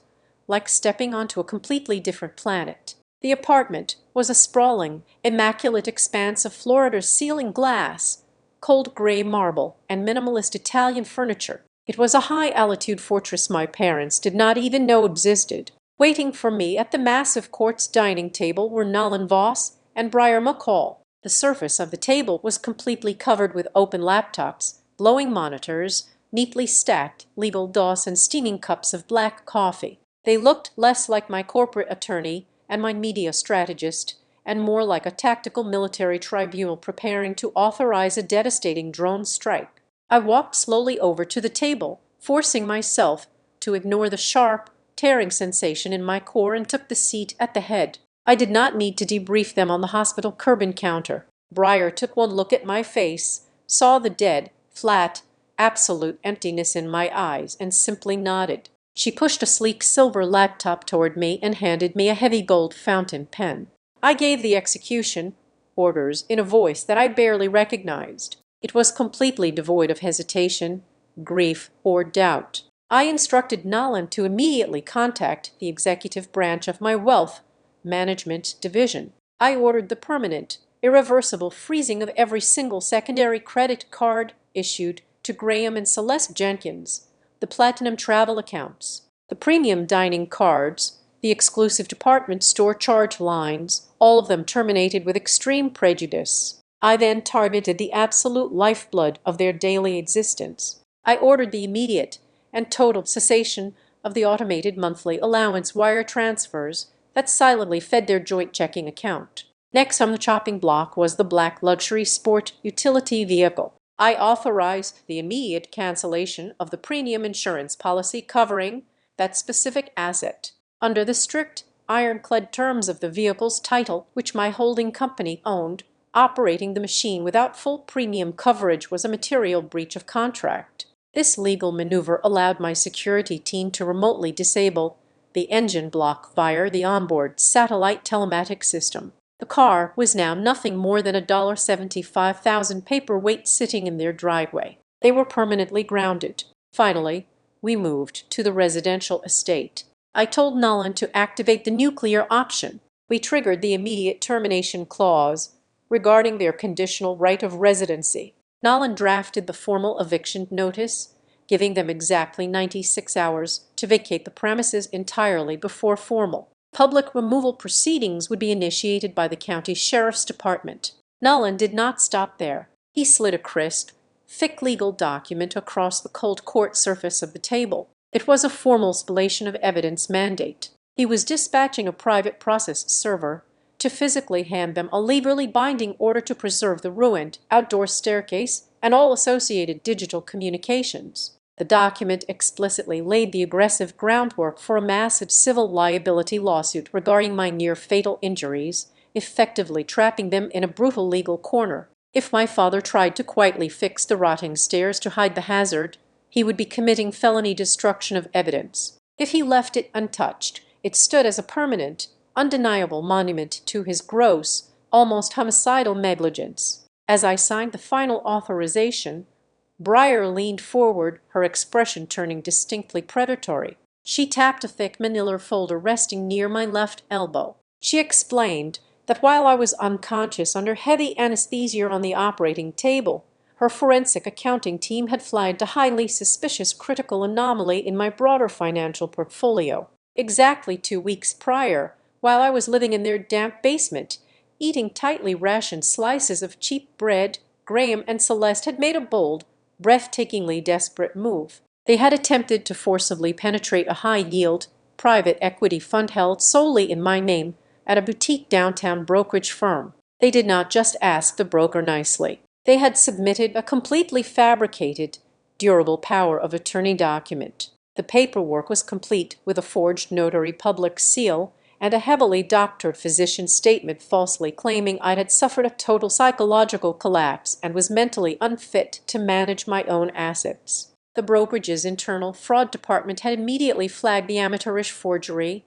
like stepping onto a completely different planet. The apartment was a sprawling, immaculate expanse of floor-to-ceiling glass, cold gray marble, and minimalist Italian furniture. It was a high-altitude fortress my parents did not even know existed. Waiting for me at the massive quartz dining table were Nolan Voss and Briar McCall. The surface of the table was completely covered with open laptops, glowing monitors, neatly stacked legal DOS, and steaming cups of black coffee. They looked less like my corporate attorney and my media strategist, and more like a tactical military tribunal preparing to authorize a devastating drone strike. I walked slowly over to the table, forcing myself to ignore the sharp, tearing sensation in my core, and took the seat at the head. I did not need to debrief them on the hospital curb encounter. Briar took one look at my face, saw the dead, flat, absolute emptiness in my eyes, and simply nodded. She pushed a sleek silver laptop toward me and handed me a heavy gold fountain pen. I gave the execution orders in a voice that I barely recognized. It was completely devoid of hesitation, grief, or doubt. I instructed Nolan to immediately contact the executive branch of my wealth management division. I ordered the permanent, irreversible freezing of every single secondary credit card issued to Graham and Celeste Jenkins, the platinum travel accounts, the premium dining cards, the exclusive department store charge lines, all of them terminated with extreme prejudice. I then targeted the absolute lifeblood of their daily existence. I ordered the immediate and total cessation of the automated monthly allowance wire transfers that silently fed their joint checking account. Next on the chopping block was the black luxury sport utility vehicle. I authorized the immediate cancellation of the premium insurance policy covering that specific asset. Under the strict, ironclad terms of the vehicle's title, which my holding company owned, operating the machine without full premium coverage was a material breach of contract. This legal maneuver allowed my security team to remotely disable the engine block via the onboard satellite telematics system. The car was now nothing more than a $75,000 paperweight sitting in their driveway. They were permanently grounded. Finally, we moved to the residential estate. I told Nolan to activate the nuclear option. We triggered the immediate termination clause regarding their conditional right of residency. Nolan drafted the formal eviction notice, giving them exactly 96 hours to vacate the premises entirely before formal public removal proceedings would be initiated by the county sheriff's department. Nolan did not stop there. He slid a crisp, thick legal document across the cold court surface of the table. It was a formal spillation of evidence mandate. He was dispatching a private process server to physically hand them a legally binding order to preserve the ruined outdoor staircase and all associated digital communications. The document explicitly laid the aggressive groundwork for a massive civil liability lawsuit regarding my near-fatal injuries, effectively trapping them in a brutal legal corner. If my father tried to quietly fix the rotting stairs to hide the hazard, he would be committing felony destruction of evidence. If he left it untouched, it stood as a permanent, undeniable monument to his gross, almost homicidal negligence. As I signed the final authorization, Breyer leaned forward, her expression turning distinctly predatory. She tapped a thick manila folder resting near my left elbow. She explained that while I was unconscious under heavy anesthesia on the operating table, her forensic accounting team had flagged a highly suspicious critical anomaly in my broader financial portfolio. Exactly 2 weeks prior, while I was living in their damp basement, eating tightly rationed slices of cheap bread, Graham and Celeste had made a bold, breathtakingly desperate move. They had attempted to forcibly penetrate a high-yield, private equity fund held solely in my name at a boutique downtown brokerage firm. They did not just ask the broker nicely. They had submitted a completely fabricated, durable power of attorney document. The paperwork was complete with a forged notary public seal and a heavily doctored physician's statement falsely claiming I had suffered a total psychological collapse and was mentally unfit to manage my own assets. The brokerage's internal fraud department had immediately flagged the amateurish forgery,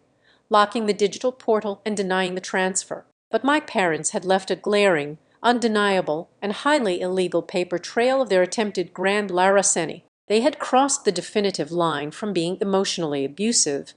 locking the digital portal and denying the transfer. But my parents had left a glaring, undeniable, and highly illegal paper trail of their attempted grand larceny. They had crossed the definitive line from being emotionally abusive,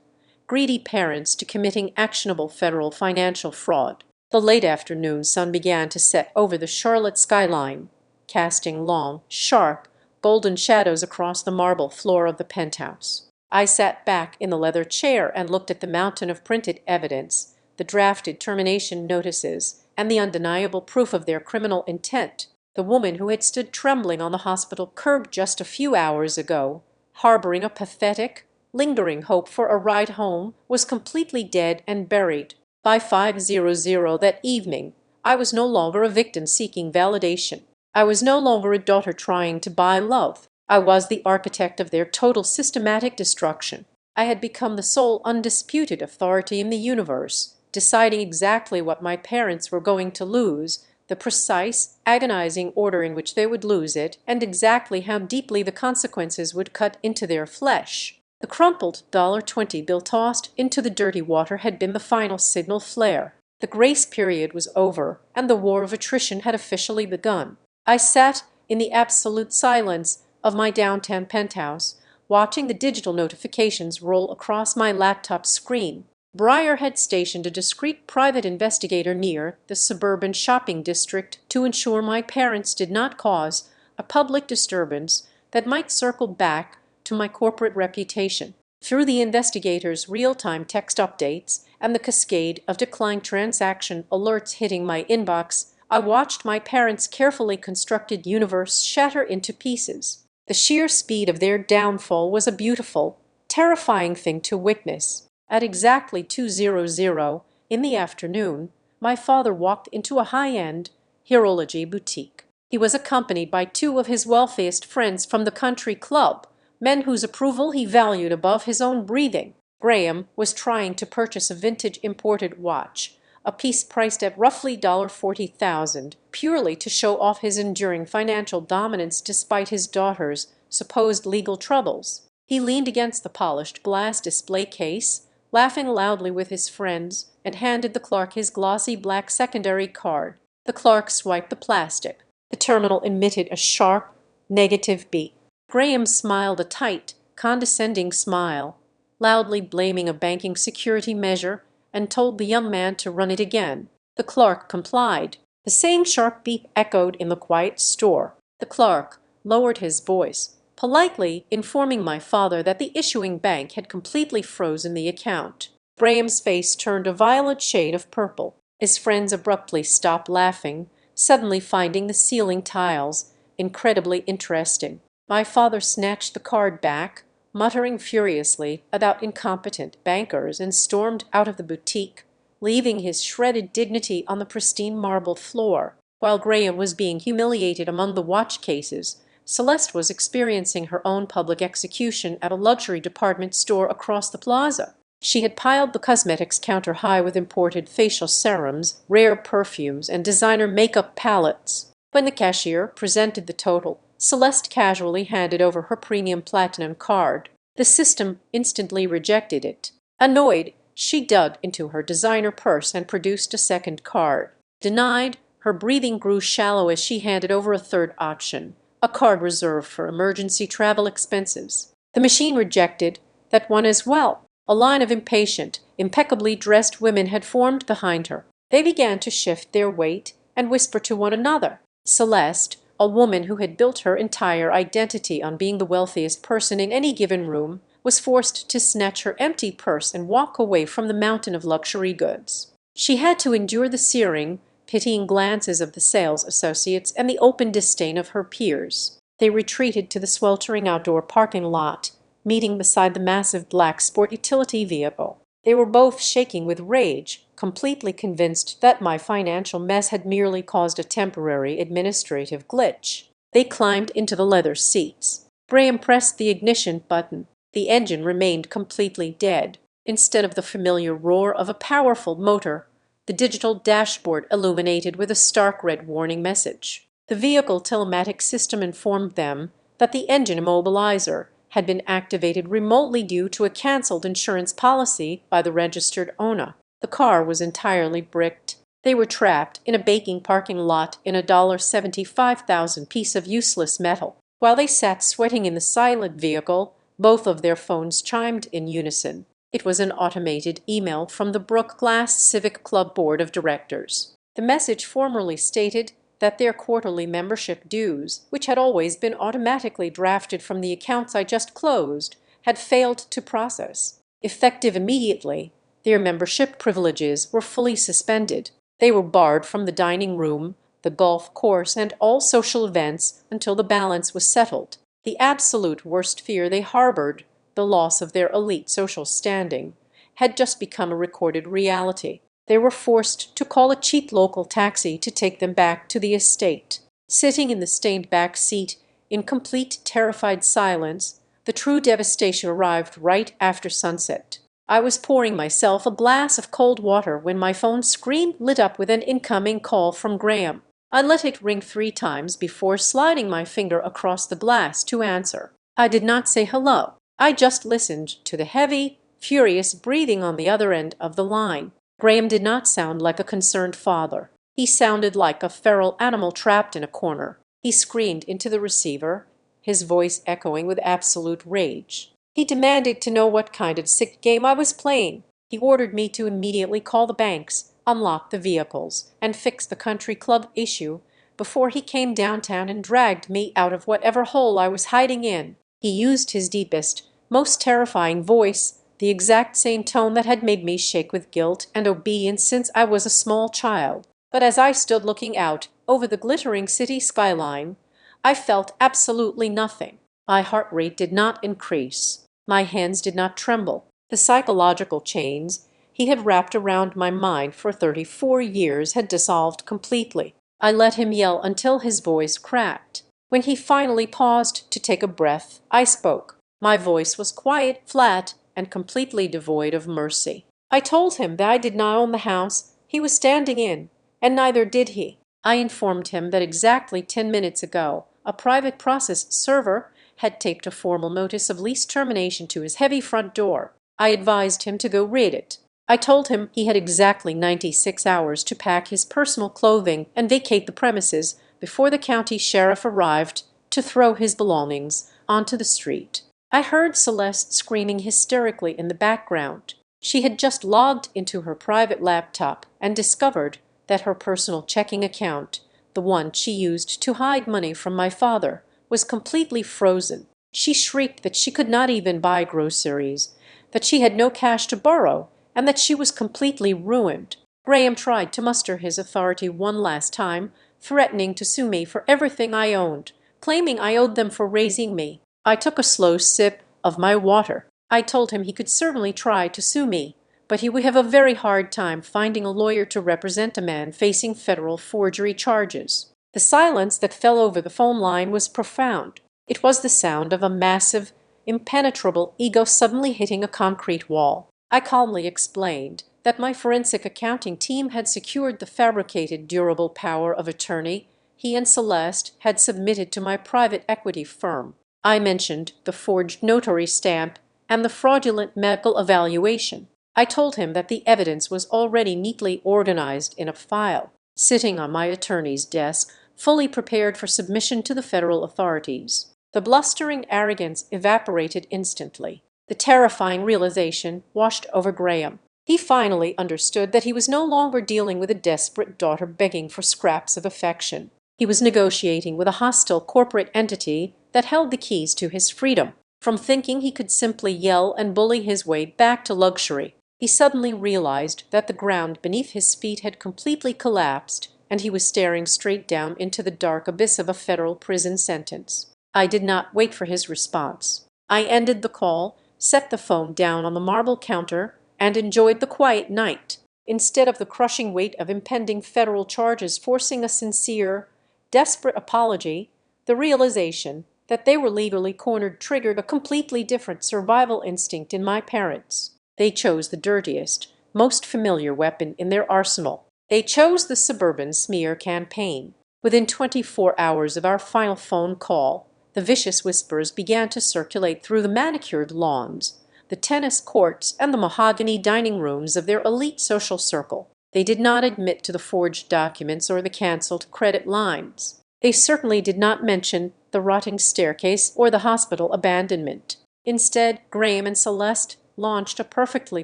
greedy parents to committing actionable federal financial fraud. The late afternoon sun began to set over the Charlotte skyline, casting long, sharp, golden shadows across the marble floor of the penthouse. I sat back in the leather chair and looked at the mountain of printed evidence, the drafted termination notices, and the undeniable proof of their criminal intent. The woman who had stood trembling on the hospital curb just a few hours ago, harboring a pathetic, lingering hope for a ride home, was completely dead and buried. By 5:00 that evening, I was no longer a victim seeking validation. I was no longer a daughter trying to buy love. I was the architect of their total systematic destruction. I had become the sole undisputed authority in the universe, deciding exactly what my parents were going to lose, the precise, agonizing order in which they would lose it, and exactly how deeply the consequences would cut into their flesh. The crumpled $20 bill tossed into the dirty water had been the final signal flare. The grace period was over, and the war of attrition had officially begun. I sat in the absolute silence of my downtown penthouse, watching the digital notifications roll across my laptop screen. Breyer had stationed a discreet private investigator near the suburban shopping district to ensure my parents did not cause a public disturbance that might circle back to my corporate reputation. Through the investigator's real-time text updates and the cascade of declined transaction alerts hitting my inbox, I watched my parents' carefully constructed universe shatter into pieces. The sheer speed of their downfall was a beautiful, terrifying thing to witness. At exactly 2:00 in the afternoon, my father walked into a high-end horology boutique. He was accompanied by two of his wealthiest friends from the country club, men whose approval he valued above his own breathing. Graham was trying to purchase a vintage imported watch, a piece priced at roughly $40,000, purely to show off his enduring financial dominance despite his daughter's supposed legal troubles. He leaned against the polished glass display case, laughing loudly with his friends, and handed the clerk his glossy black secondary card. The clerk swiped the plastic. The terminal emitted a sharp, negative beep. Graham smiled a tight, condescending smile, loudly blaming a banking security measure, and told the young man to run it again. The clerk complied. The same sharp beep echoed in the quiet store. The clerk lowered his voice, politely informing my father that the issuing bank had completely frozen the account. Graham's face turned a violet shade of purple. His friends abruptly stopped laughing, suddenly finding the ceiling tiles incredibly interesting. My father snatched the card back, muttering furiously about incompetent bankers, and stormed out of the boutique, leaving his shredded dignity on the pristine marble floor. While Graham was being humiliated among the watch cases, Celeste was experiencing her own public execution at a luxury department store across the plaza. She had piled the cosmetics counter high with imported facial serums, rare perfumes, and designer makeup palettes. When the cashier presented the total, Celeste casually handed over her premium platinum card. The system instantly rejected it. Annoyed, she dug into her designer purse and produced a second card. Denied, her breathing grew shallow as she handed over a third option, a card reserved for emergency travel expenses. The machine rejected that one as well. A line of impatient, impeccably dressed women had formed behind her. They began to shift their weight and whisper to one another. Celeste, a woman who had built her entire identity on being the wealthiest person in any given room, was forced to snatch her empty purse and walk away from the mountain of luxury goods. She had to endure the searing, pitying glances of the sales associates and the open disdain of her peers. They retreated to the sweltering outdoor parking lot, meeting beside the massive black sport utility vehicle. They were both shaking with rage, completely convinced that my financial mess had merely caused a temporary administrative glitch. They climbed into the leather seats. Graham pressed the ignition button. The engine remained completely dead. Instead of the familiar roar of a powerful motor, the digital dashboard illuminated with a stark red warning message. The vehicle telematic system informed them that the engine immobilizer had been activated remotely due to a cancelled insurance policy by the registered owner. The car was entirely bricked. They were trapped in a baking parking lot in a $75,000 piece of useless metal. While they sat sweating in the silent vehicle, both of their phones chimed in unison. It was an automated email from the Brook Glass Civic Club Board of Directors. The message formally stated that their quarterly membership dues, which had always been automatically drafted from the accounts I just closed, had failed to process. Effective immediately, their membership privileges were fully suspended. They were barred from the dining room, the golf course, and all social events until the balance was settled. The absolute worst fear they harbored, the loss of their elite social standing, had just become a recorded reality. They were forced to call a cheap local taxi to take them back to the estate. Sitting in the stained back seat, in complete terrified silence, the true devastation arrived right after sunset. I was pouring myself a glass of cold water when my phone screen lit up with an incoming call from Graham. I let it ring 3 times before sliding my finger across the glass to answer. I did not say hello. I just listened to the heavy, furious breathing on the other end of the line. Graham did not sound like a concerned father. He sounded like a feral animal trapped in a corner. He screamed into the receiver, his voice echoing with absolute rage. He demanded to know what kind of sick game I was playing. He ordered me to immediately call the banks, unlock the vehicles, and fix the country club issue before he came downtown and dragged me out of whatever hole I was hiding in. He used his deepest, most terrifying voice, the exact same tone that had made me shake with guilt and obedience since I was a small child. But as I stood looking out over the glittering city skyline, I felt absolutely nothing. My heart rate did not increase. My hands did not tremble. The psychological chains he had wrapped around my mind for 34 years had dissolved completely. I let him yell until his voice cracked. When he finally paused to take a breath, I spoke. My voice was quiet, flat, and completely devoid of mercy. I told him that I did not own the house he was standing in, and neither did he. I informed him that exactly 10 minutes ago, a private process server had taped a formal notice of lease termination to his heavy front door. I advised him to go read it. I told him he had exactly 96 hours to pack his personal clothing and vacate the premises before the county sheriff arrived to throw his belongings onto the street. I heard Celeste screaming hysterically in the background. She had just logged into her private laptop and discovered that her personal checking account, the one she used to hide money from my father, was completely frozen. She shrieked that she could not even buy groceries, that she had no cash to borrow, and that she was completely ruined. Graham tried to muster his authority one last time, threatening to sue me for everything I owned, claiming I owed them for raising me. I took a slow sip of my water. I told him he could certainly try to sue me, but he would have a very hard time finding a lawyer to represent a man facing federal forgery charges. The silence that fell over the phone line was profound. It was the sound of a massive, impenetrable ego suddenly hitting a concrete wall. I calmly explained that my forensic accounting team had secured the fabricated durable power of attorney he and Celeste had submitted to my private equity firm. I mentioned the forged notary stamp and the fraudulent medical evaluation. I told him that the evidence was already neatly organized in a file, sitting on my attorney's desk, fully prepared for submission to the federal authorities. The blustering arrogance evaporated instantly. The terrifying realization washed over Graham. He finally understood that he was no longer dealing with a desperate daughter begging for scraps of affection. He was negotiating with a hostile corporate entity that held the keys to his freedom. From thinking he could simply yell and bully his way back to luxury, he suddenly realized that the ground beneath his feet had completely collapsed, and he was staring straight down into the dark abyss of a federal prison sentence. I did not wait for his response. I ended the call, set the phone down on the marble counter, and enjoyed the quiet night. Instead of the crushing weight of impending federal charges forcing a sincere, desperate apology, the realization that they were legally cornered triggered a completely different survival instinct in my parents. They chose the dirtiest, most familiar weapon in their arsenal. They chose the suburban smear campaign. Within 24 hours of our final phone call, the vicious whispers began to circulate through the manicured lawns, the tennis courts, and the mahogany dining rooms of their elite social circle. They did not admit to the forged documents or the canceled credit lines. They certainly did not mention the rotting staircase or the hospital abandonment. Instead, Graham and Celeste launched a perfectly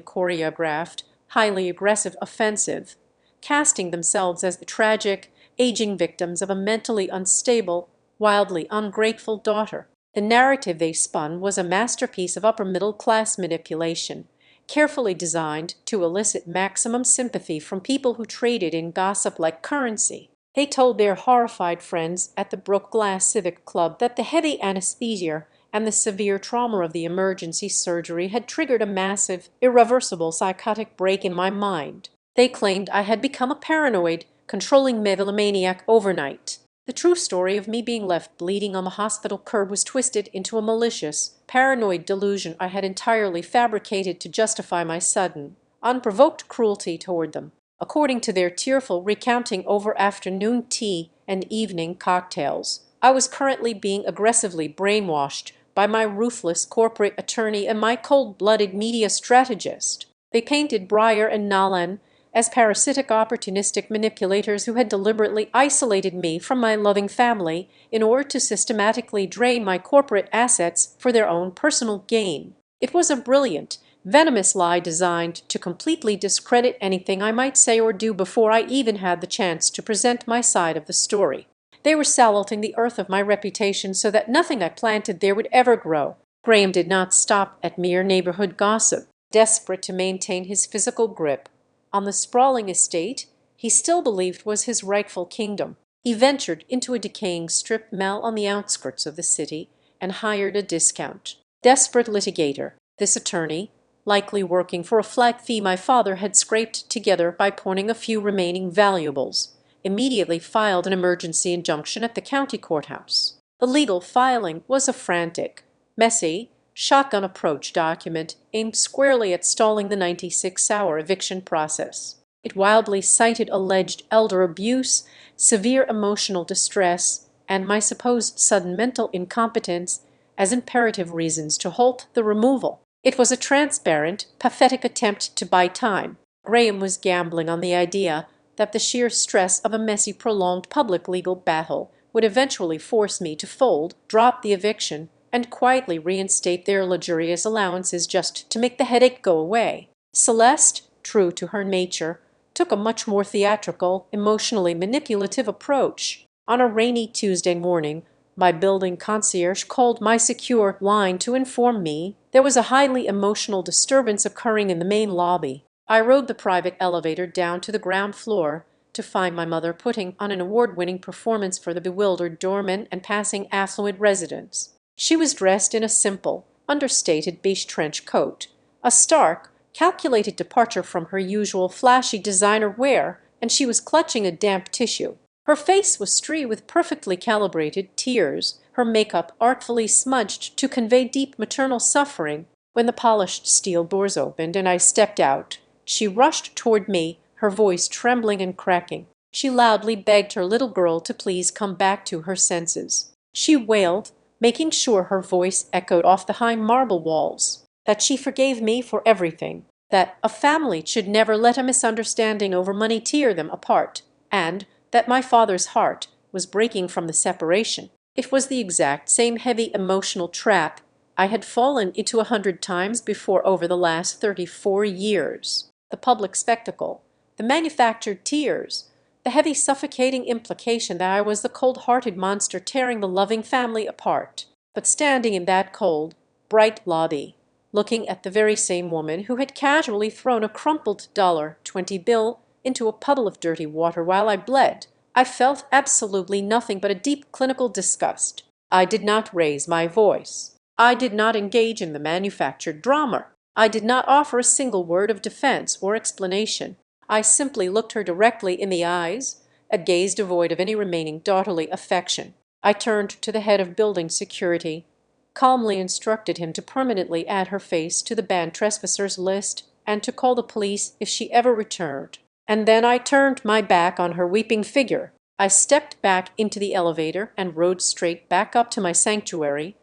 choreographed, highly aggressive offensive, casting themselves as the tragic, aging victims of a mentally unstable, wildly ungrateful daughter. The narrative they spun was a masterpiece of upper-middle-class manipulation, carefully designed to elicit maximum sympathy from people who traded in gossip like currency. They told their horrified friends at the Brook Glass Civic Club that the heavy anesthesia and the severe trauma of the emergency surgery had triggered a massive, irreversible psychotic break in my mind. They claimed I had become a paranoid, controlling megalomaniac overnight. The true story of me being left bleeding on the hospital curb was twisted into a malicious, paranoid delusion I had entirely fabricated to justify my sudden, unprovoked cruelty toward them. According to their tearful recounting over afternoon tea and evening cocktails, I was currently being aggressively brainwashed by my ruthless corporate attorney and my cold-blooded media strategist. They painted Breyer and Nolan as parasitic opportunistic manipulators who had deliberately isolated me from my loving family in order to systematically drain my corporate assets for their own personal gain. It was a brilliant, venomous lie designed to completely discredit anything I might say or do before I even had the chance to present my side of the story. They were salting the earth of my reputation so that nothing I planted there would ever grow. Graham did not stop at mere neighborhood gossip. Desperate to maintain his physical grip on the sprawling estate he still believed was his rightful kingdom, he ventured into a decaying strip mall on the outskirts of the city and hired a discount, desperate litigator. This attorney, likely working for a flat fee my father had scraped together by pawning a few remaining valuables, immediately filed an emergency injunction at the county courthouse. The legal filing was a frantic, messy, shotgun approach document aimed squarely at stalling the 96-hour eviction process. It wildly cited alleged elder abuse, severe emotional distress, and my supposed sudden mental incompetence as imperative reasons to halt the removal. It was a transparent, pathetic attempt to buy time. Graham was gambling on the idea that the sheer stress of a messy, prolonged public legal battle would eventually force me to fold, drop the eviction, and quietly reinstate their luxurious allowances just to make the headache go away. Celeste, true to her nature, took a much more theatrical, emotionally manipulative approach. On a rainy Tuesday morning, my building concierge called my secure line to inform me there was a highly emotional disturbance occurring in the main lobby. I rode the private elevator down to the ground floor to find my mother putting on an award-winning performance for the bewildered doormen and passing affluent residents. She was dressed in a simple, understated beige trench coat, a stark, calculated departure from her usual flashy designer wear, and she was clutching a damp tissue. Her face was streaked with perfectly calibrated tears, her makeup artfully smudged to convey deep maternal suffering. When the polished steel doors opened and I stepped out, she rushed toward me, her voice trembling and cracking. She loudly begged her little girl to please come back to her senses. She wailed, making sure her voice echoed off the high marble walls, that she forgave me for everything, that a family should never let a misunderstanding over money tear them apart, and that my father's heart was breaking from the separation. It was the exact same heavy emotional trap I had fallen into 100 times before over the last 34 years. The public spectacle, the manufactured tears, the heavy suffocating implication that I was the cold-hearted monster tearing the loving family apart. But standing in that cold, bright lobby, looking at the very same woman who had casually thrown a crumpled $20 bill into a puddle of dirty water while I bled, I felt absolutely nothing but a deep clinical disgust. I did not raise my voice. I did not engage in the manufactured drama. I did not offer a single word of defense or explanation. I simply looked her directly in the eyes, a gaze devoid of any remaining daughterly affection. I turned to the head of building security, calmly instructed him to permanently add her face to the banned trespassers list and to call the police if she ever returned. And then I turned my back on her weeping figure. I stepped back into the elevator and rode straight back up to my sanctuary,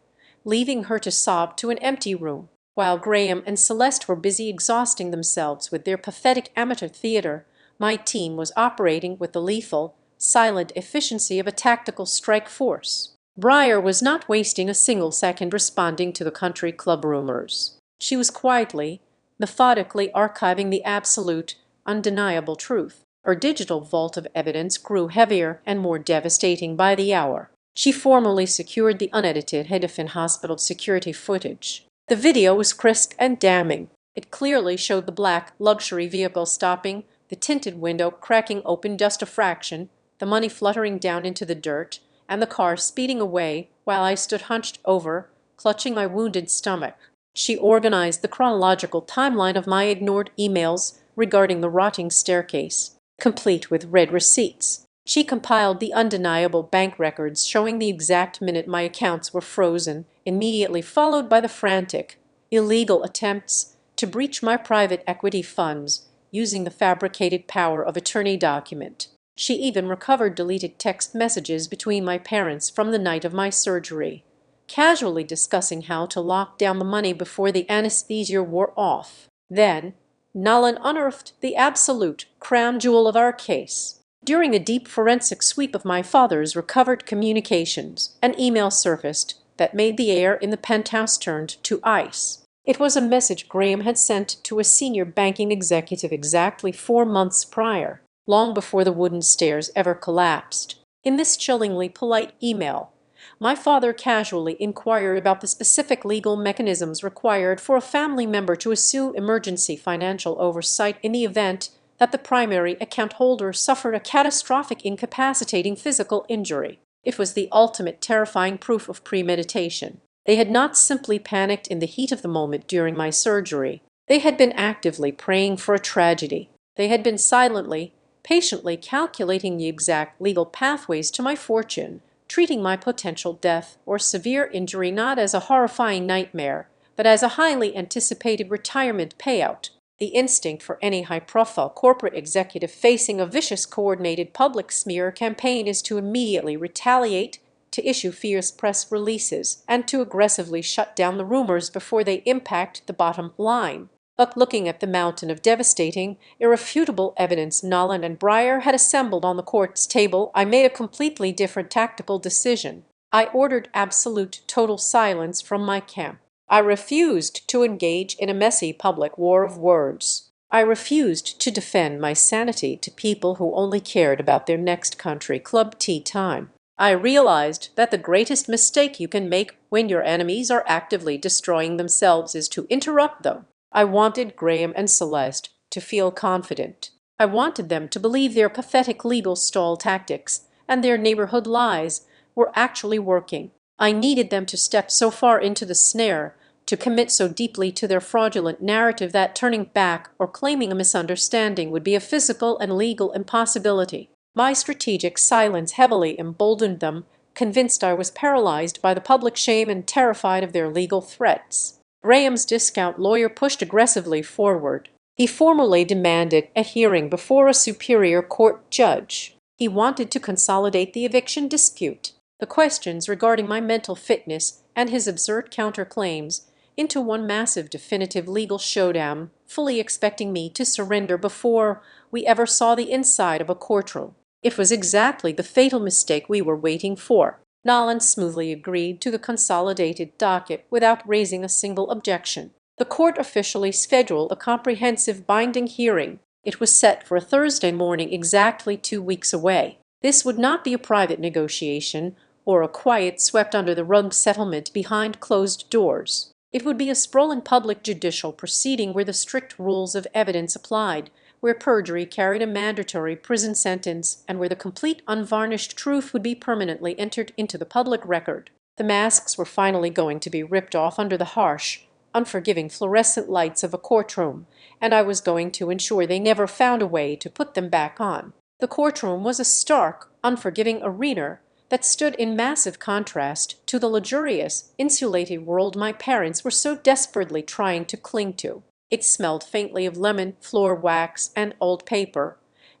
leaving her to sob to an empty room. While Graham and Celeste were busy exhausting themselves with their pathetic amateur theater, my team was operating with the lethal, silent efficiency of a tactical strike force. Briar was not wasting a single second responding to the country club rumors. She was quietly, methodically archiving the absolute, undeniable truth. Her digital vault of evidence grew heavier and more devastating by the hour. She formally secured the unedited Hedefin Hospital security footage. The video was crisp and damning. It clearly showed the black luxury vehicle stopping, the tinted window cracking open just a fraction, the money fluttering down into the dirt, and the car speeding away while I stood hunched over, clutching my wounded stomach. She organized the chronological timeline of my ignored emails regarding the rotting staircase, complete with red receipts. She compiled the undeniable bank records showing the exact minute my accounts were frozen, immediately followed by the frantic, illegal attempts to breach my private equity funds using the fabricated power of attorney document. She even recovered deleted text messages between my parents from the night of my surgery, casually discussing how to lock down the money before the anesthesia wore off. Then, Nolan unearthed the absolute crown jewel of our case. During a deep forensic sweep of my father's recovered communications, an email surfaced that made the air in the penthouse turned to ice. It was a message Graham had sent to a senior banking executive exactly 4 months prior, long before the wooden stairs ever collapsed. In this chillingly polite email, my father casually inquired about the specific legal mechanisms required for a family member to assume emergency financial oversight in the event that the primary account holder suffered a catastrophic incapacitating physical injury. It was the ultimate terrifying proof of premeditation. They had not simply panicked in the heat of the moment during my surgery. They had been actively praying for a tragedy. They had been silently, patiently calculating the exact legal pathways to my fortune, treating my potential death or severe injury not as a horrifying nightmare, but as a highly anticipated retirement payout. The instinct for any high-profile corporate executive facing a vicious coordinated public smear campaign is to immediately retaliate, to issue fierce press releases, and to aggressively shut down the rumors before they impact the bottom line. But looking at the mountain of devastating, irrefutable evidence Nolan and Breyer had assembled on the court's table, I made a completely different tactical decision. I ordered absolute total silence from my camp. I refused to engage in a messy public war of words. I refused to defend my sanity to people who only cared about their next country club tea time. I realized that the greatest mistake you can make when your enemies are actively destroying themselves is to interrupt them. I wanted Graham and Celeste to feel confident. I wanted them to believe their pathetic legal stall tactics and their neighborhood lies were actually working. I needed them to step so far into the snare, to commit so deeply to their fraudulent narrative that turning back or claiming a misunderstanding would be a physical and legal impossibility. My strategic silence heavily emboldened them, convinced I was paralyzed by the public shame and terrified of their legal threats. Graham's discount lawyer pushed aggressively forward. He formally demanded a hearing before a superior court judge. He wanted to consolidate the eviction dispute, the questions regarding my mental fitness and his absurd counterclaims, into one massive definitive legal showdown, fully expecting me to surrender before we ever saw the inside of a courtroom. It was exactly the fatal mistake we were waiting for. Nolan smoothly agreed to the consolidated docket without raising a single objection. The court officially scheduled a comprehensive binding hearing. It was set for a Thursday morning exactly 2 weeks away. This would not be a private negotiation or a quiet swept-under-the-rug settlement behind closed doors. It would be a sprawling public judicial proceeding where the strict rules of evidence applied, where perjury carried a mandatory prison sentence, and where the complete unvarnished truth would be permanently entered into the public record. The masks were finally going to be ripped off under the harsh, unforgiving fluorescent lights of a courtroom, and I was going to ensure they never found a way to put them back on. The courtroom was a stark, unforgiving arena that stood in massive contrast to the luxurious, insulated world my parents were so desperately trying to cling to. It smelled faintly of lemon, floor wax, and old paper,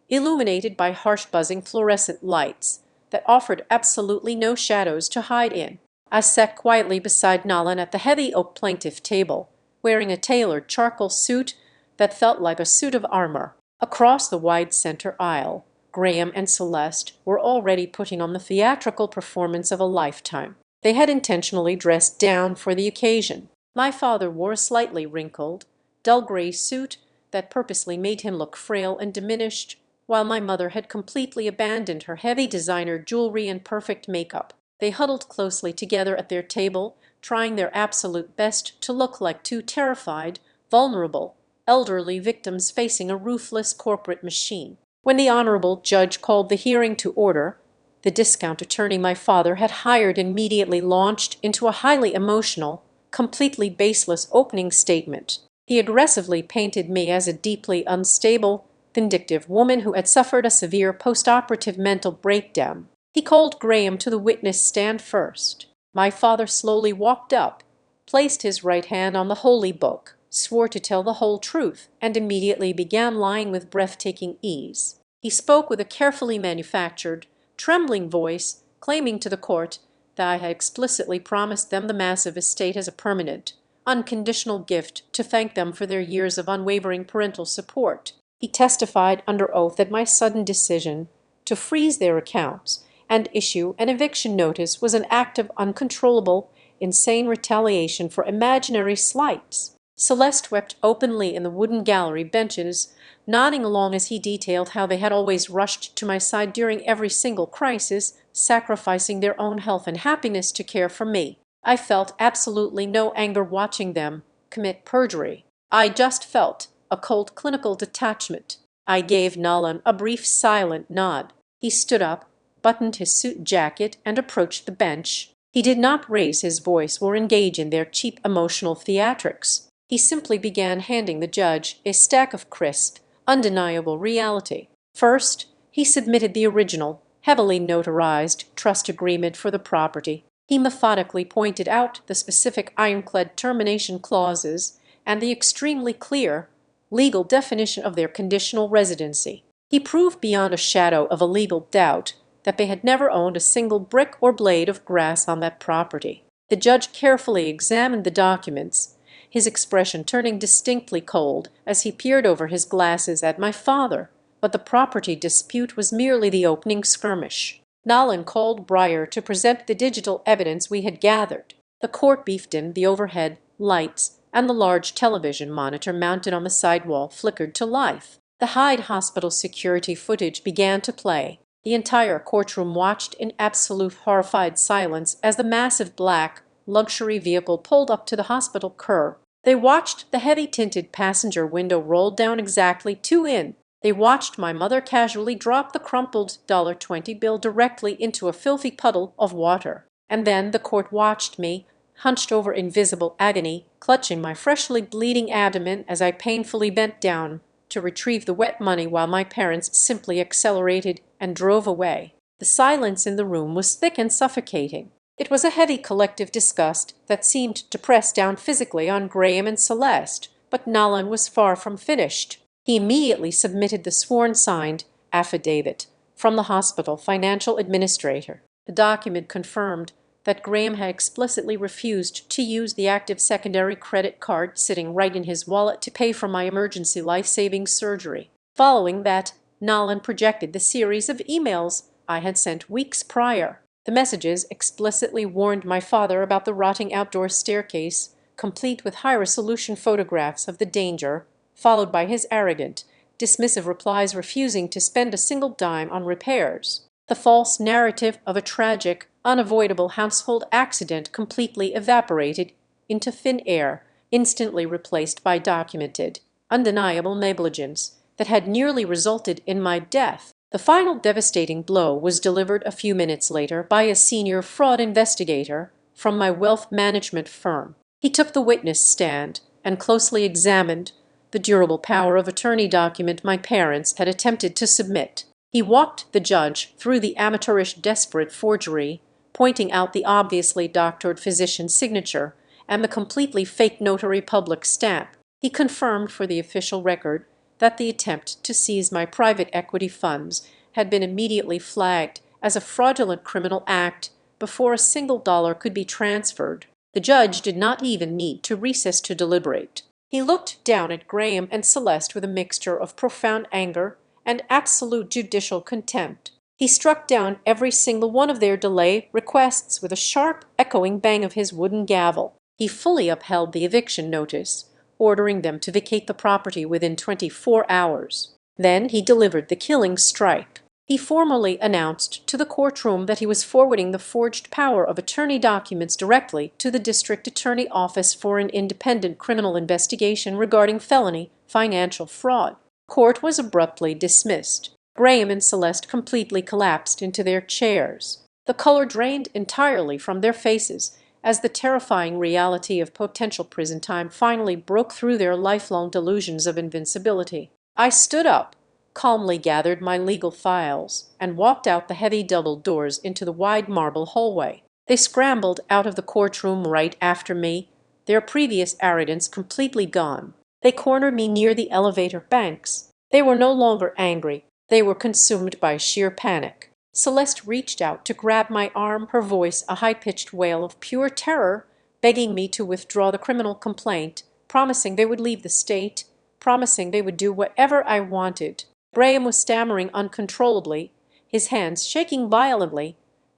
illuminated by harsh buzzing fluorescent lights that offered absolutely no shadows to hide in. I sat quietly beside Nolan at the heavy oak plaintiff table, wearing a tailored charcoal suit that felt like a suit of armor. Across the wide center aisle, Graham and Celeste were already putting on the theatrical performance of a lifetime. They had intentionally dressed down for the occasion. My father wore a slightly wrinkled, dull gray suit that purposely made him look frail and diminished, while my mother had completely abandoned her heavy designer jewelry and perfect makeup. They huddled closely together at their table, trying their absolute best to look like two terrified, vulnerable, elderly victims facing a ruthless corporate machine. When the honorable judge called the hearing to order, the discount attorney my father had hired immediately launched into a highly emotional, completely baseless opening statement. He aggressively painted me as a deeply unstable, vindictive woman who had suffered a severe post-operative mental breakdown. He called Graham to the witness stand first. My father slowly walked up, placed his right hand on the holy book, swore to tell the whole truth, and immediately began lying with breathtaking ease. He spoke with a carefully manufactured, trembling voice, claiming to the court that I had explicitly promised them the massive estate as a permanent, unconditional gift to thank them for their years of unwavering parental support. He testified under oath that my sudden decision to freeze their accounts and issue an eviction notice was an act of uncontrollable, insane retaliation for imaginary slights. Celeste wept openly in the wooden gallery benches, nodding along as he detailed how they had always rushed to my side during every single crisis, sacrificing their own health and happiness to care for me. I felt absolutely no anger watching them commit perjury. I just felt a cold clinical detachment. I gave Nolan a brief silent nod. He stood up, buttoned his suit jacket, and approached the bench. He did not raise his voice or engage in their cheap emotional theatrics. He simply began handing the judge a stack of crisp, undeniable reality. First, he submitted the original, heavily notarized trust agreement for the property. He methodically pointed out the specific ironclad termination clauses and the extremely clear legal definition of their conditional residency. He proved beyond a shadow of a legal doubt that they had never owned a single brick or blade of grass on that property. The judge carefully examined the documents, his expression turning distinctly cold as he peered over his glasses at my father. But the property dispute was merely the opening skirmish. Nolan called Breyer to present the digital evidence we had gathered. The court beefed in the overhead lights, and the large television monitor mounted on the sidewall flickered to life. The Hyde Hospital security footage began to play. The entire courtroom watched in absolute horrified silence as the massive black luxury vehicle pulled up to the hospital curb. They watched the heavy-tinted passenger window roll down exactly 2 in. They watched my mother casually drop the crumpled $20 bill directly into a filthy puddle of water. And then the court watched me, hunched over in visible agony, clutching my freshly bleeding abdomen as I painfully bent down to retrieve the wet money while my parents simply accelerated and drove away. The silence in the room was thick and suffocating. It was a heavy collective disgust that seemed to press down physically on Graham and Celeste, but Nolan was far from finished. He immediately submitted the sworn signed affidavit from the hospital financial administrator. The document confirmed that Graham had explicitly refused to use the active secondary credit card sitting right in his wallet to pay for my emergency life-saving surgery. Following that, Nolan projected the series of emails I had sent weeks prior. The messages explicitly warned my father about the rotting outdoor staircase, complete with high-resolution photographs of the danger, followed by his arrogant, dismissive replies refusing to spend a single dime on repairs. The false narrative of a tragic, unavoidable household accident completely evaporated into thin air, instantly replaced by documented, undeniable negligence that had nearly resulted in my death. The final devastating blow was delivered a few minutes later by a senior fraud investigator from my wealth management firm. He took the witness stand and closely examined the durable power of attorney document my parents had attempted to submit. He walked the judge through the amateurish desperate forgery, pointing out the obviously doctored physician's signature and the completely fake notary public stamp. He confirmed for the official record that the attempt to seize my private equity funds had been immediately flagged as a fraudulent criminal act before a single dollar could be transferred. The judge did not even need to recess to deliberate. He looked down at Graham and Celeste with a mixture of profound anger and absolute judicial contempt. He struck down every single one of their delay requests with a sharp, echoing bang of his wooden gavel. He fully upheld the eviction notice, ordering them to vacate the property within 24 hours. Then he delivered the killing strike. He formally announced to the courtroom that he was forwarding the forged power of attorney documents directly to the district attorney office for an independent criminal investigation regarding felony financial fraud. Court was abruptly dismissed. Graham and Celeste completely collapsed into their chairs. The color drained entirely from their faces as the terrifying reality of potential prison time finally broke through their lifelong delusions of invincibility. I stood up, calmly gathered my legal files, and walked out the heavy double doors into the wide marble hallway. They scrambled out of the courtroom right after me, their previous arrogance completely gone. They cornered me near the elevator banks. They were no longer angry. They were consumed by sheer panic. Celeste reached out to grab my arm, her voice a high-pitched wail of pure terror, begging me to withdraw the criminal complaint, promising they would leave the state, promising they would do whatever I wanted. Graham was stammering uncontrollably, his hands shaking violently,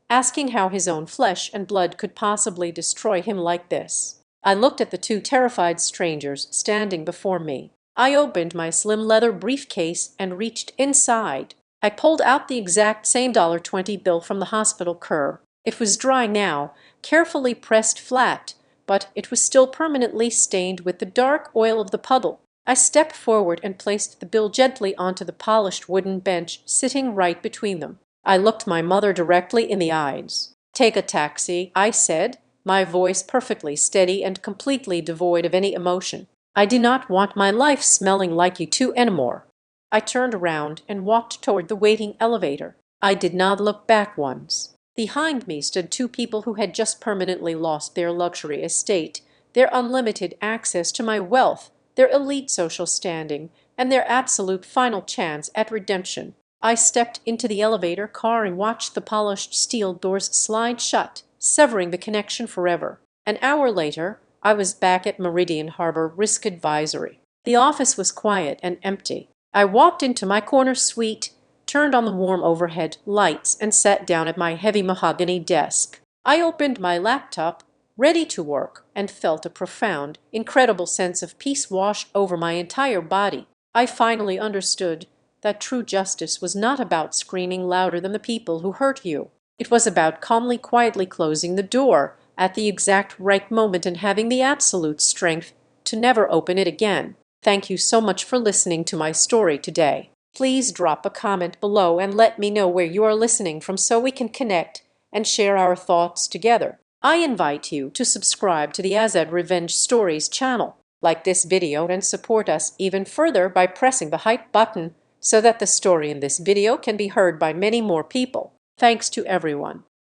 asking how his own flesh and blood could possibly destroy him like this. I looked at the two terrified strangers standing before me. I opened my slim leather briefcase and reached inside. I pulled out the exact same $20 bill from the hospital curb. It was dry now, carefully pressed flat, but it was still permanently stained with the dark oil of the puddle. I stepped forward and placed the bill gently onto the polished wooden bench sitting right between them. I looked my mother directly in the eyes. "Take a taxi," I said, my voice perfectly steady and completely devoid of any emotion. "I do not want my life smelling like you two anymore." I turned around and walked toward the waiting elevator. I did not look back once. Behind me stood two people who had just permanently lost their luxury estate, their unlimited access to my wealth, their elite social standing, and their absolute final chance at redemption. I stepped into the elevator car and watched the polished steel doors slide shut, severing the connection forever. An hour later, I was back at Meridian Harbor Risk Advisory. The office was quiet and empty. I walked into my corner suite, turned on the warm overhead lights, and sat down at my heavy mahogany desk. I opened my laptop, ready to work, and felt a profound, incredible sense of peace wash over my entire body. I finally understood that true justice was not about screaming louder than the people who hurt you. It was about calmly, quietly closing the door at the exact right moment and having the absolute strength to never open it again. Thank you so much for listening to my story today. Please drop a comment below and let me know where you are listening from so we can connect and share our thoughts together. I invite you to subscribe to the Azad Revenge Stories channel, like this video, and support us even further by pressing the hype button so that the story in this video can be heard by many more people. Thanks to everyone.